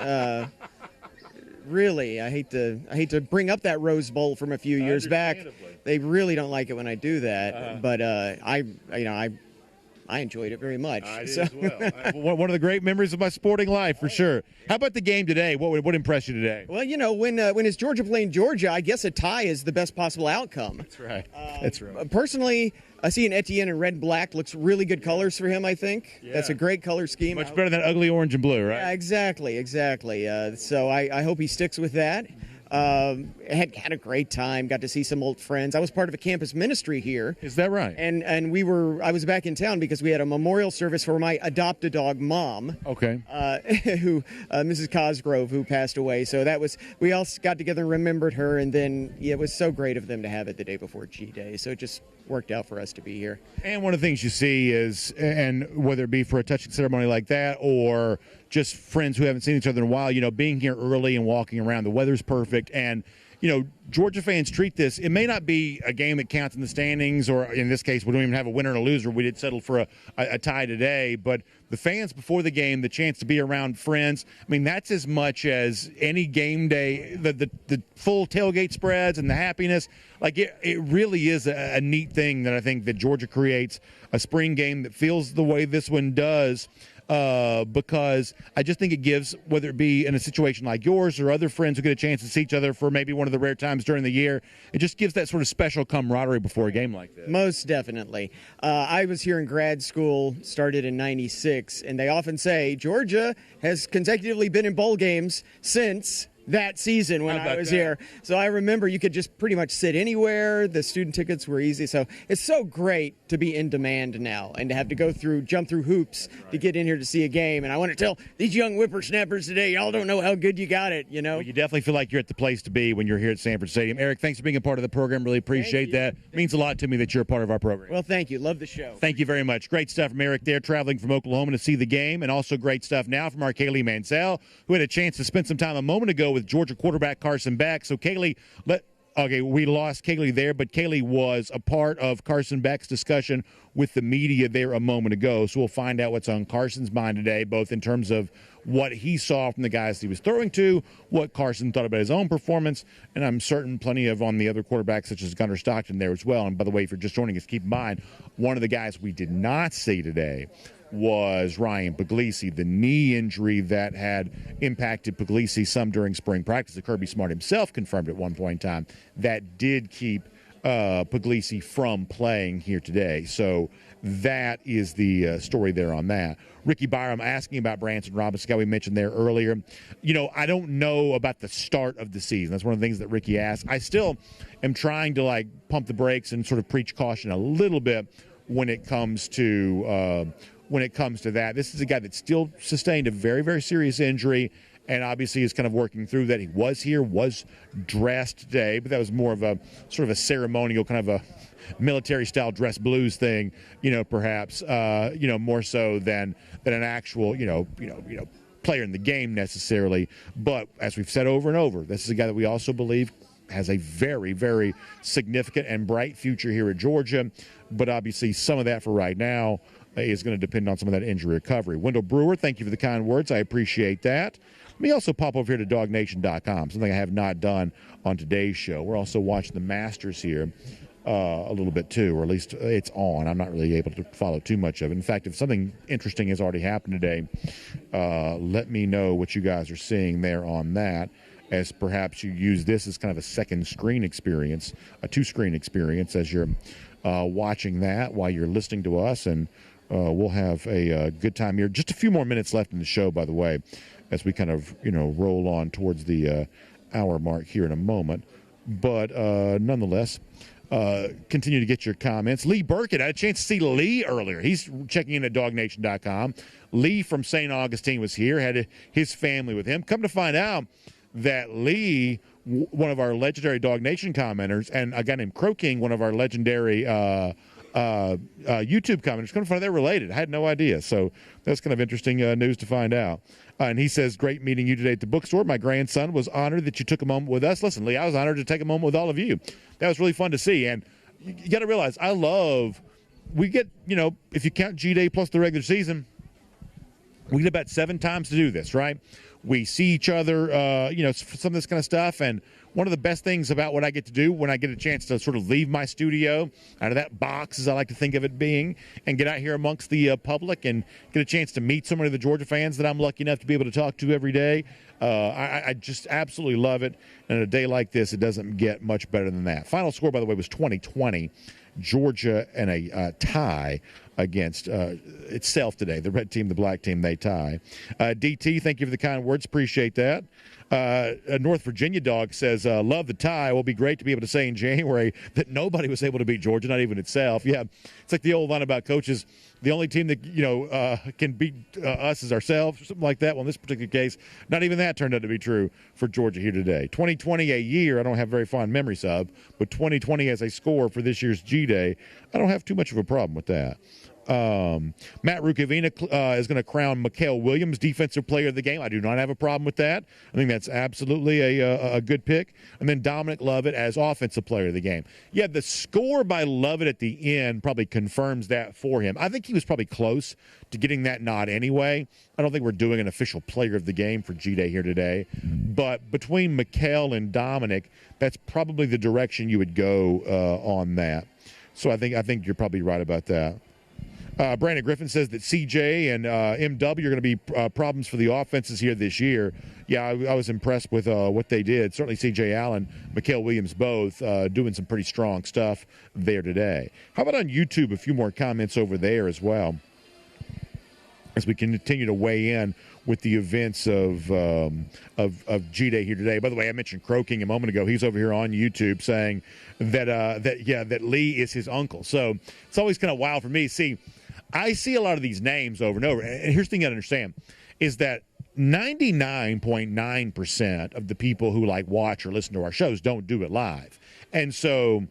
Speaker 17: Really, I hate to bring up that Rose Bowl from a few years back. They really don't like it when I do that, but I enjoyed it very much.
Speaker 2: I did as well. One of the great memories of my sporting life, for sure. How about the game today? What impressed you today?
Speaker 17: Well, when it's Georgia playing Georgia, I guess a tie is the best possible outcome.
Speaker 2: That's right. That's right.
Speaker 17: Personally, I see an Etienne in red and black. Looks really good colors for him, I think. Yeah. That's a great color scheme.
Speaker 2: Much better than ugly orange and blue, right?
Speaker 17: Yeah, exactly. So I hope he sticks with that. Had a great time. Got to see some old friends. I was part of a campus ministry here.
Speaker 2: Is that right?
Speaker 17: And I was back in town because we had a memorial service for my adopt-a-dog mom.
Speaker 2: Okay.
Speaker 17: Who Mrs. Cosgrove, who passed away. So we all got together and remembered her. And then it was so great of them to have it the day before G-Day. So it just worked out for us to be here.
Speaker 2: And one of the things you see is, and whether it be for a touching ceremony like that or just friends who haven't seen each other in a while, being here early and walking around, the weather's perfect. And, Georgia fans treat this, it may not be a game that counts in the standings, or in this case, we don't even have a winner and a loser. We did settle for a tie today. But the fans before the game, the chance to be around friends, that's as much as any game day, the full tailgate spreads and the happiness. It really is a neat thing that I think that Georgia creates, a spring game that feels the way this one does. Because I just think it gives, whether it be in a situation like yours or other friends who get a chance to see each other for maybe one of the rare times during the year, it just gives that sort of special camaraderie before a game like this.
Speaker 17: Most definitely. I was here in grad school, started in '96, and they often say Georgia has consecutively been in bowl games since that season when I was here. So I remember you could just pretty much sit anywhere. The student tickets were easy. So it's so great to be in demand now and to have to jump through hoops to get in here to see a game. And I want to tell these young whippersnappers today, y'all don't know how good you got it,
Speaker 2: Well, you definitely feel like you're at the place to be when you're here at Sanford Stadium. Eric, thanks for being a part of the program. Really appreciate that. It means a lot to me that you're a part of our program.
Speaker 17: Well, thank you. Love the show.
Speaker 2: Thank you very much. Great stuff from Eric there, traveling from Oklahoma to see the game, and also great stuff now from our Kaylee Mansell, who had a chance to spend some time a moment ago with Georgia quarterback Carson Beck. So Kaylee, we lost Kaylee there, but Kaylee was a part of Carson Beck's discussion with the media there a moment ago. So we'll find out what's on Carson's mind today, both in terms of what he saw from the guys he was throwing to, what Carson thought about his own performance, and I'm certain plenty of on the other quarterbacks such as Gunar Stockton there as well. And by the way, if you're just joining us, keep in mind, one of the guys we did not see today was Ryan Puglisi, the knee injury that had impacted Puglisi some during spring practice. Kirby Smart himself confirmed at one point in time that did keep Puglisi from playing here today. So that is the story there on that. Ricky Byram asking about Branson Robinson, guy we mentioned there earlier. I don't know about the start of the season. That's one of the things that Ricky asked. I still am trying to pump the brakes and sort of preach caution a little bit when it comes to that. This is a guy that still sustained a very, very serious injury and obviously is kind of working through that. He was dressed today, but that was more of a sort of a ceremonial kind of a military-style dress blues thing, perhaps, more so than an actual, player in the game necessarily. But as we've said over and over, this is a guy that we also believe has a very, very significant and bright future here at Georgia. But obviously some of that for right now is going to depend on some of that injury recovery. Wendell Brewer, thank you for the kind words. I appreciate that. Let me also pop over here to DawgNation.com, something I have not done on today's show. We're also watching the Masters here a little bit too, or at least it's on. I'm not really able to follow too much of it. In fact, if something interesting has already happened today, let me know what you guys are seeing there on that, as perhaps you use this as kind of a second screen experience, a two-screen experience as you're watching that while you're listening to us, and we'll have a good time here. Just a few more minutes left in the show, by the way, as we kind of, roll on towards the hour mark here in a moment. But nonetheless, continue to get your comments. Lee Burkett, I had a chance to see Lee earlier. He's checking in at DawgNation.com. Lee from St. Augustine was here, had his family with him. Come to find out that Lee, one of our legendary Dog Nation commenters, and a guy named Crow King, one of our legendary YouTube commenters, come to find out they're related. I had no idea. So that's kind of interesting news to find out. And he says, great meeting you today at the bookstore. My grandson was honored that you took a moment with us. Listen, Lee, I was honored to take a moment with all of you. That was really fun to see. And you got to realize, we get, if you count G-Day plus the regular season, we get about 7 times to do this, right? We see each other, some of this kind of stuff. And one of the best things about what I get to do when I get a chance to sort of leave my studio out of that box, as I like to think of it being, and get out here amongst the public and get a chance to meet so many of the Georgia fans that I'm lucky enough to be able to talk to every day. I just absolutely love it. And a day like this, it doesn't get much better than that. Final score, by the way, was 20-20. Georgia and a tie against itself today. The red team, the black team, they tie. DT, thank you for the kind words. Appreciate that. North Virginia Dog says, love the tie. It will be great to be able to say in January that nobody was able to beat Georgia, not even itself. Yeah, it's like the old line about coaches. The only team that, can beat us is ourselves, or something like that. Well, in this particular case, not even that turned out to be true for Georgia here today. 2020 a year, I don't have very fond memories of, but 2020 as a score for this year's G-Day, I don't have too much of a problem with that. Matt Rukavina is going to crown Mikael Williams Defensive Player of the Game. I do not have a problem with that. I think that's absolutely a good pick. And then Dominic Lovett as Offensive Player of the Game. Yeah, the score by Lovett at the end probably confirms that for him. I think he was probably close to getting that nod anyway. I don't think we're doing an official Player of the Game for G-Day here today. But between Mikael and Dominic, that's probably the direction you would go on that. So I think you're probably right about that. Brandon Griffin says that CJ and MW are going to be problems for the offenses here this year. Yeah, I was impressed with what they did. Certainly CJ Allen, Mikael Williams both doing some pretty strong stuff there today. How about on YouTube, a few more comments over there as well, as we continue to weigh in with the events of G-Day here today. By the way, I mentioned Crow King a moment ago. He's over here on YouTube saying that Lee is his uncle. So it's always kind of wild for me. See, I see a lot of these names over and over. And here's the thing you got to understand is that 99.9% of the people who watch or listen to our shows don't do it live. And so,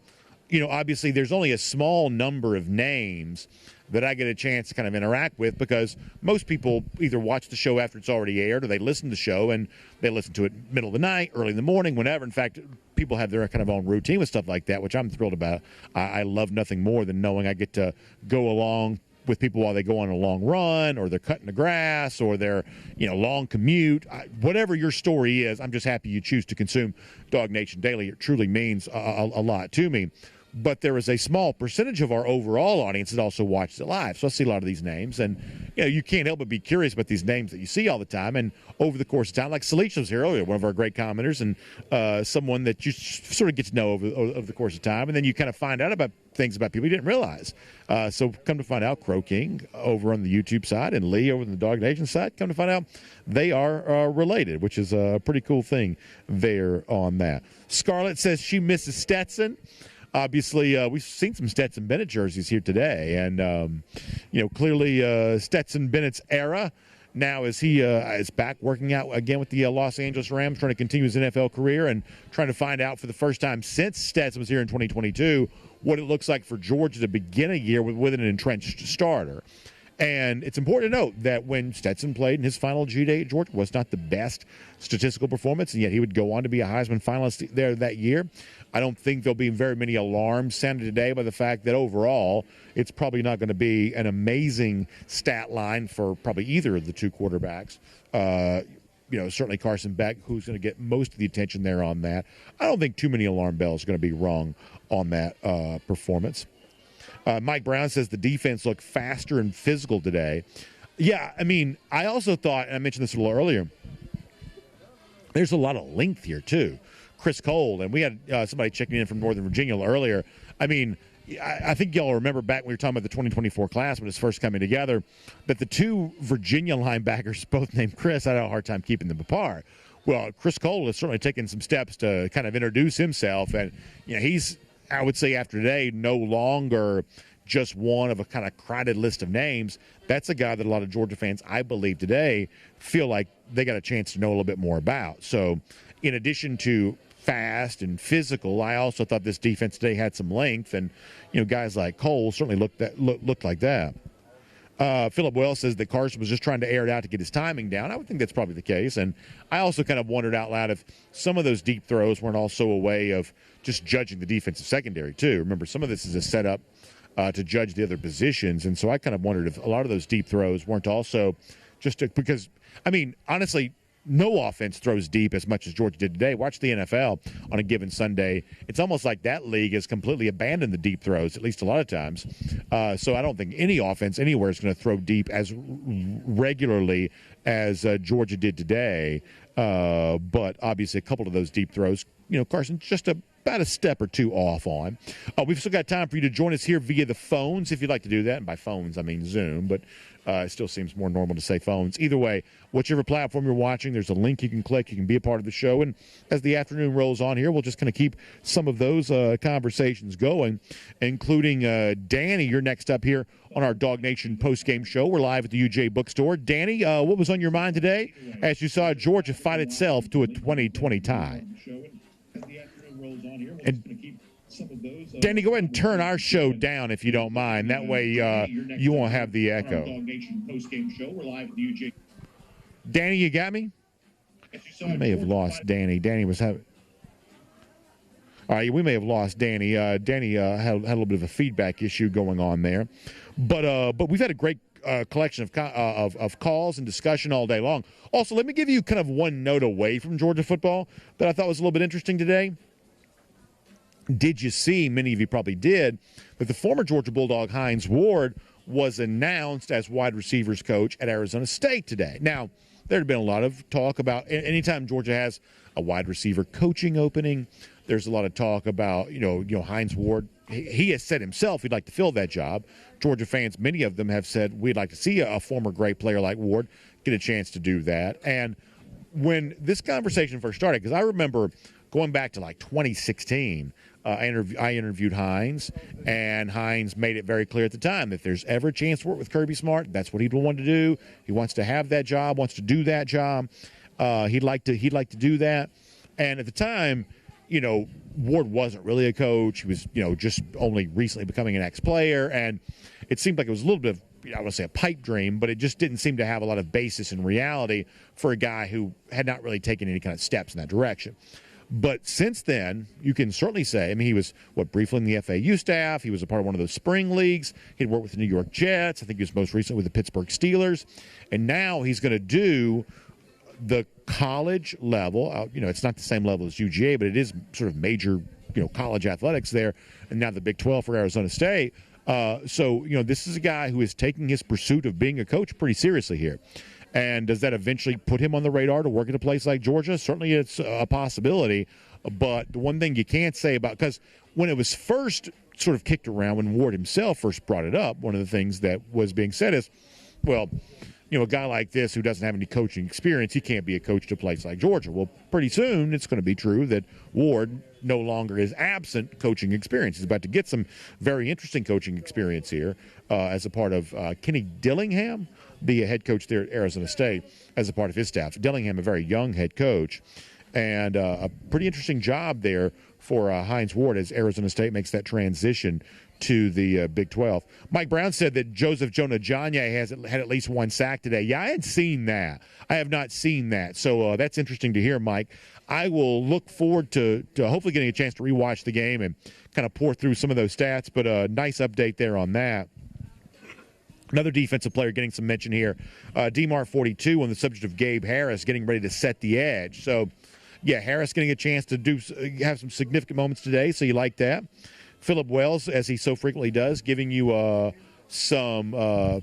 Speaker 2: obviously there's only a small number of names that I get a chance to kind of interact with, because most people either watch the show after it's already aired, or they listen to the show and they listen to it middle of the night, early in the morning, whenever. In fact, people have their kind of own routine with stuff like that, which I'm thrilled about. I love nothing more than knowing I get to go along with people while they go on a long run, or they're cutting the grass, or they're, long commute. Whatever your story is, I'm just happy you choose to consume Dog Nation Daily. It truly means a lot to me. But there is a small percentage of our overall audience that also watches it live. So I see a lot of these names, and you can't help but be curious about these names that you see all the time. And over the course of time, like Salish was here earlier, one of our great commenters, and someone that you sort of get to know over the course of time, and then you kind of find out about things about people you didn't realize. So come to find out, Crow King over on the YouTube side and Lee over on the Dog Nation side, come to find out they are related, which is a pretty cool thing there on that. Scarlett says she misses Stetson. Obviously, we've seen some Stetson Bennett jerseys here today, and clearly Stetson Bennett's era now is he is back working out again with the Los Angeles Rams, trying to continue his NFL career and trying to find out for the first time since Stetson was here in 2022 what it looks like for Georgia to begin a year with an entrenched starter. And it's important to note that when Stetson played in his final G Day at Georgia was not the best statistical performance, and yet he would go on to be a Heisman finalist there that year. I don't think there'll be very many alarms sounded today by the fact that overall it's probably not going to be an amazing stat line for probably either of the two quarterbacks. Certainly Carson Beck, who's going to get most of the attention there on that. I don't think too many alarm bells are going to be rung on that performance. Mike Brown says the defense looked faster and physical today. Yeah, I mean, I also thought, and I mentioned this a little earlier, there's a lot of length here, too. Chris Cole, and we had somebody checking in from Northern Virginia earlier. I mean, I think y'all remember back when we were talking about the 2024 class when it's first coming together, that the two Virginia linebackers, both named Chris, I had a hard time keeping them apart. Well, Chris Cole has certainly taken some steps to kind of introduce himself, and he's, I would say after today, no longer just one of a kind of crowded list of names. That's a guy that a lot of Georgia fans, I believe today, feel like they got a chance to know a little bit more about. So in addition to fast and physical, I also thought this defense today had some length, and guys like Cole certainly looked like that. Philip Wells says that Carson was just trying to air it out to get his timing down. I would think that's probably the case, and I also kind of wondered out loud if some of those deep throws weren't also a way of just judging the defensive secondary too. Remember, some of this is a setup to judge the other positions, and so I kind of wondered if a lot of those deep throws weren't also just because, I mean, honestly, no offense throws deep as much as Georgia did today. Watch the NFL on a given Sunday. It's almost like that league has completely abandoned the deep throws, at least a lot of times. So I don't think any offense anywhere is going to throw deep as regularly as Georgia did today. But obviously a couple of those deep throws, Carson, just about a step or two off on. We've still got time for you to join us here via the phones if you'd like to do that. And by phones, I mean Zoom, but it still seems more normal to say phones. Either way, whichever platform you're watching, there's a link you can click. You can be a part of the show. And as the afternoon rolls on here, we'll just kind of keep some of those conversations going, including Danny. You're next up here on our DawgNation postgame show. We're live at the UGA Bookstore. Danny, what was on your mind today as you saw Georgia fight itself to a 2020 tie? And Danny, go ahead and turn our show down if you don't mind. That way you won't have the echo. Danny, you got me? We may have lost Danny. Danny was having... All right, we may have lost Danny. Danny had a little bit of a feedback issue going on there. But we've had a great collection of calls and discussion all day long. Also, let me give you kind of one note away from Georgia football that I thought was a little bit interesting today. Did you see, many of you probably did, that the former Georgia Bulldog Hines Ward was announced as wide receivers coach at Arizona State today? Now, there had been a lot of talk about anytime Georgia has a wide receiver coaching opening, there's a lot of talk about, Hines Ward. He has said himself he'd like to fill that job. Georgia fans, many of them have said we'd like to see a former great player like Ward get a chance to do that. And when this conversation first started, because I remember going back to like 2016, I interviewed Hines, and Hines made it very clear at the time that if there's ever a chance to work with Kirby Smart, that's what he'd want to do. He wants to have that job, wants to do that job. He'd like to do that. And at the time, Ward wasn't really a coach. He was, just only recently becoming an ex-player, and it seemed like it was a little bit of, I would say, a pipe dream, but it just didn't seem to have a lot of basis in reality for a guy who had not really taken any kind of steps in that direction. But since then, you can certainly say, he was, briefly in the FAU staff. He was a part of one of those spring leagues. He'd worked with the New York Jets. I think he was most recently with the Pittsburgh Steelers. And now he's going to do the college level. It's not the same level as UGA, but it is sort of major, college athletics there. And now the Big 12 for Arizona State. So this is a guy who is taking his pursuit of being a coach pretty seriously here. And does that eventually put him on the radar to work at a place like Georgia? Certainly it's a possibility. But the one thing you can't say about, because when it was first sort of kicked around, when Ward himself first brought it up, one of the things that was being said is, well, a guy like this who doesn't have any coaching experience, he can't be a coach to a place like Georgia. Well, pretty soon it's going to be true that Ward no longer is absent coaching experience. He's about to get some very interesting coaching experience here as a part of Kenny Dillingham, the head coach there at Arizona State, as a part of his staff. Dillingham, a very young head coach, and a pretty interesting job there for Hines Ward as Arizona State makes that transition to the Big 12. Mike Brown said that Joseph Jonah-Janye has had at least one sack today. Yeah, I had seen that. I have not seen that. So that's interesting to hear, Mike. I will look forward to hopefully getting a chance to rewatch the game and kind of pour through some of those stats. But a nice update there on that. Another defensive player getting some mention here, DMAR42, on the subject of Gabe Harris getting ready to set the edge. So, yeah, Harris getting a chance to have some significant moments today, so you like that. Philip Wells, as he so frequently does, giving you some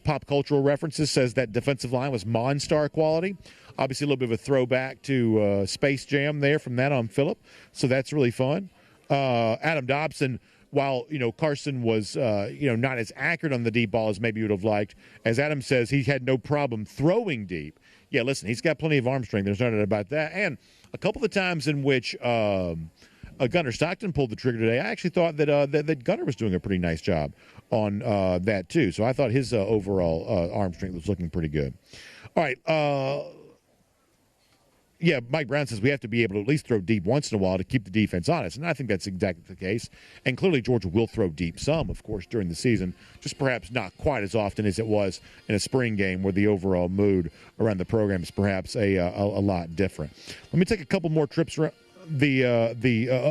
Speaker 2: pop cultural references, says that defensive line was Monstar quality. Obviously, a little bit of a throwback to Space Jam there from that on Philip, so that's really fun. Adam Dobson, while, Carson was, not as accurate on the deep ball as maybe you would have liked, as Adam says, he had no problem throwing deep. Yeah, listen, he's got plenty of arm strength. There's no doubt about that. And a couple of times in which Gunar Stockton pulled the trigger today, I actually thought that Gunar was doing a pretty nice job on that too. So I thought his overall arm strength was looking pretty good. All right. Yeah, Mike Brown says we have to be able to at least throw deep once in a while to keep the defense honest, and I think that's exactly the case. And clearly Georgia will throw deep some, of course, during the season, just perhaps not quite as often as it was in a spring game where the overall mood around the program is perhaps a lot different. Let me take a couple more trips around the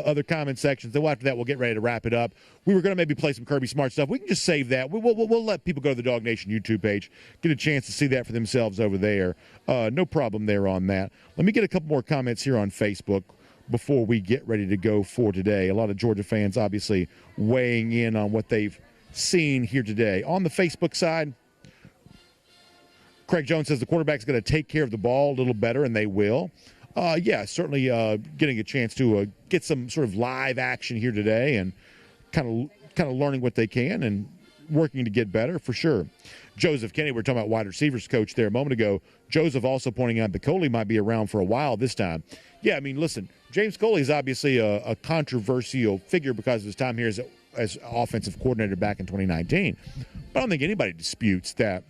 Speaker 2: other comment sections. Then after that, we'll get ready to wrap it up. We were going to maybe play some Kirby Smart stuff. We can just save that. We'll let people go to the DawgNation YouTube page, get a chance to see that for themselves over there. No problem there on that. Let me get a couple more comments here on Facebook before we get ready to go for today. A lot of Georgia fans obviously weighing in on what they've seen here today. On the Facebook side, Craig Jones says the quarterback's going to take care of the ball a little better, and they will. Yeah, certainly getting a chance to get some sort of live action here today and kind of learning what they can and working to get better for sure. Joseph Kennedy, we were talking about wide receivers coach there a moment ago. Joseph also pointing out that Coley might be around for a while this time. Yeah, I mean, listen, James Coley is obviously a controversial figure because of his time here as offensive coordinator back in 2019. But I don't think anybody disputes that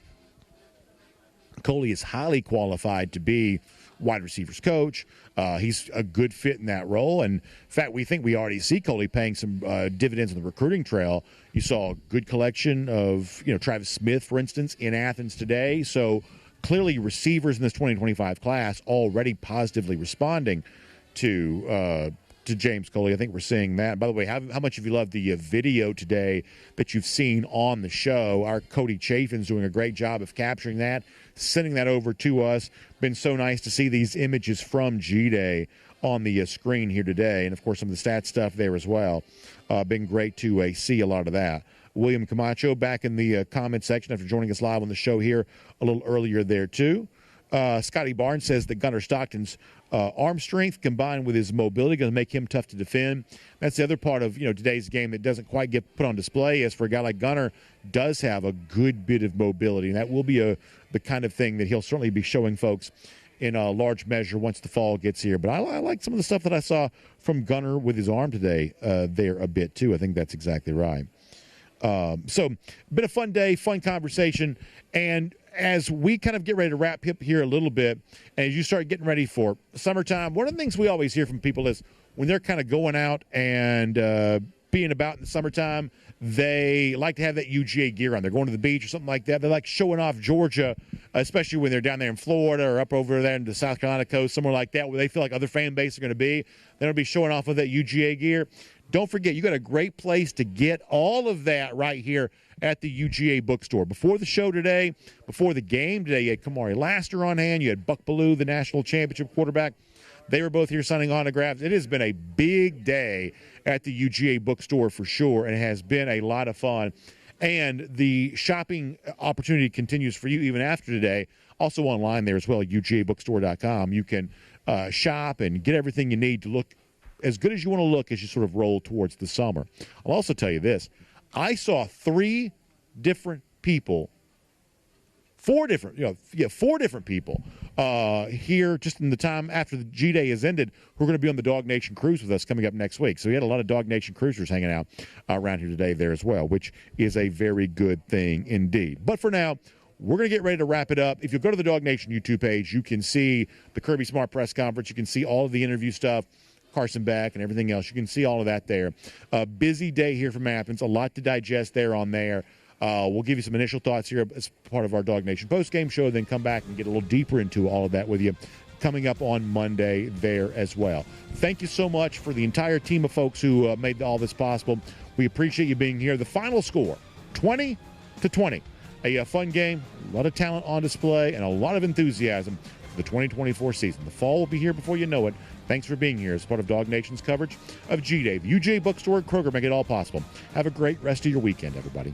Speaker 2: Coley is highly qualified to be wide receivers coach. He's a good fit in that role. And in fact, we think we already see Coley paying some dividends on the recruiting trail. You saw a good collection of, Travis Smith, for instance, in Athens today. So clearly receivers in this 2025 class already positively responding to James Coley. I think we're seeing that. By the way, how much have you loved the video today that you've seen on the show? Our Cody Chafin's doing a great job of capturing that, sending that over to us. Been so nice to see these images from G-Day on the screen here today. And, of course, some of the stats stuff there as well. Been great to see a lot of that. William Camacho back in the comment section after joining us live on the show here a little earlier there, too. Scotty Barnes says that Gunar Stockton's arm strength combined with his mobility going to make him tough to defend. That's the other part of today's game that doesn't quite get put on display, as for a guy like Gunar does have a good bit of mobility, and that will be the kind of thing that he'll certainly be showing folks in a large measure once the fall gets here. But I like some of the stuff that I saw from Gunar with his arm today there a bit too. I think that's exactly right. So been a fun day, fun conversation, and as we kind of get ready to wrap up here a little bit, and as you start getting ready for summertime, one of the things we always hear from people is when they're kind of going out and being about in the summertime, they like to have that UGA gear on. They're going to the beach or something like that. They like showing off Georgia, especially when they're down there in Florida or up over there in the South Carolina coast, somewhere like that, where they feel like other fan bases are going to be. They're going to be showing off with that UGA gear. Don't forget, you got a great place to get all of that right here at the UGA Bookstore. Before the show today, before the game today, you had Kamari Laster on hand. You had Buck Bellew, the national championship quarterback. They were both here signing autographs. It has been a big day at the UGA Bookstore for sure, and it has been a lot of fun. And the shopping opportunity continues for you even after today. Also online there as well at UGABookstore.com. You can shop and get everything you need to look as good as you want to look as you sort of roll towards the summer. I'll also tell you this. I saw four different people here just in the time after the G-Day has ended who are going to be on the DawgNation cruise with us coming up next week. So we had a lot of DawgNation cruisers hanging out around here today there as well, which is a very good thing indeed. But for now, we're going to get ready to wrap it up. If you go to the DawgNation YouTube page, you can see the Kirby Smart press conference. You can see all of the interview stuff. Carson Beck and everything else. You can see all of that there. A busy day here from Athens. A lot to digest there on there. We'll give you some initial thoughts here as part of our DawgNation postgame show, then come back and get a little deeper into all of that with you coming up on Monday there as well. Thank you so much for the entire team of folks who made all this possible. We appreciate you being here. The final score, 20-20. A fun game, a lot of talent on display, and a lot of enthusiasm for the 2024 season. The fall will be here before you know it. Thanks for being here as part of DawgNation's coverage of G-Day. UGA Bookstore, Kroger make it all possible. Have a great rest of your weekend, everybody.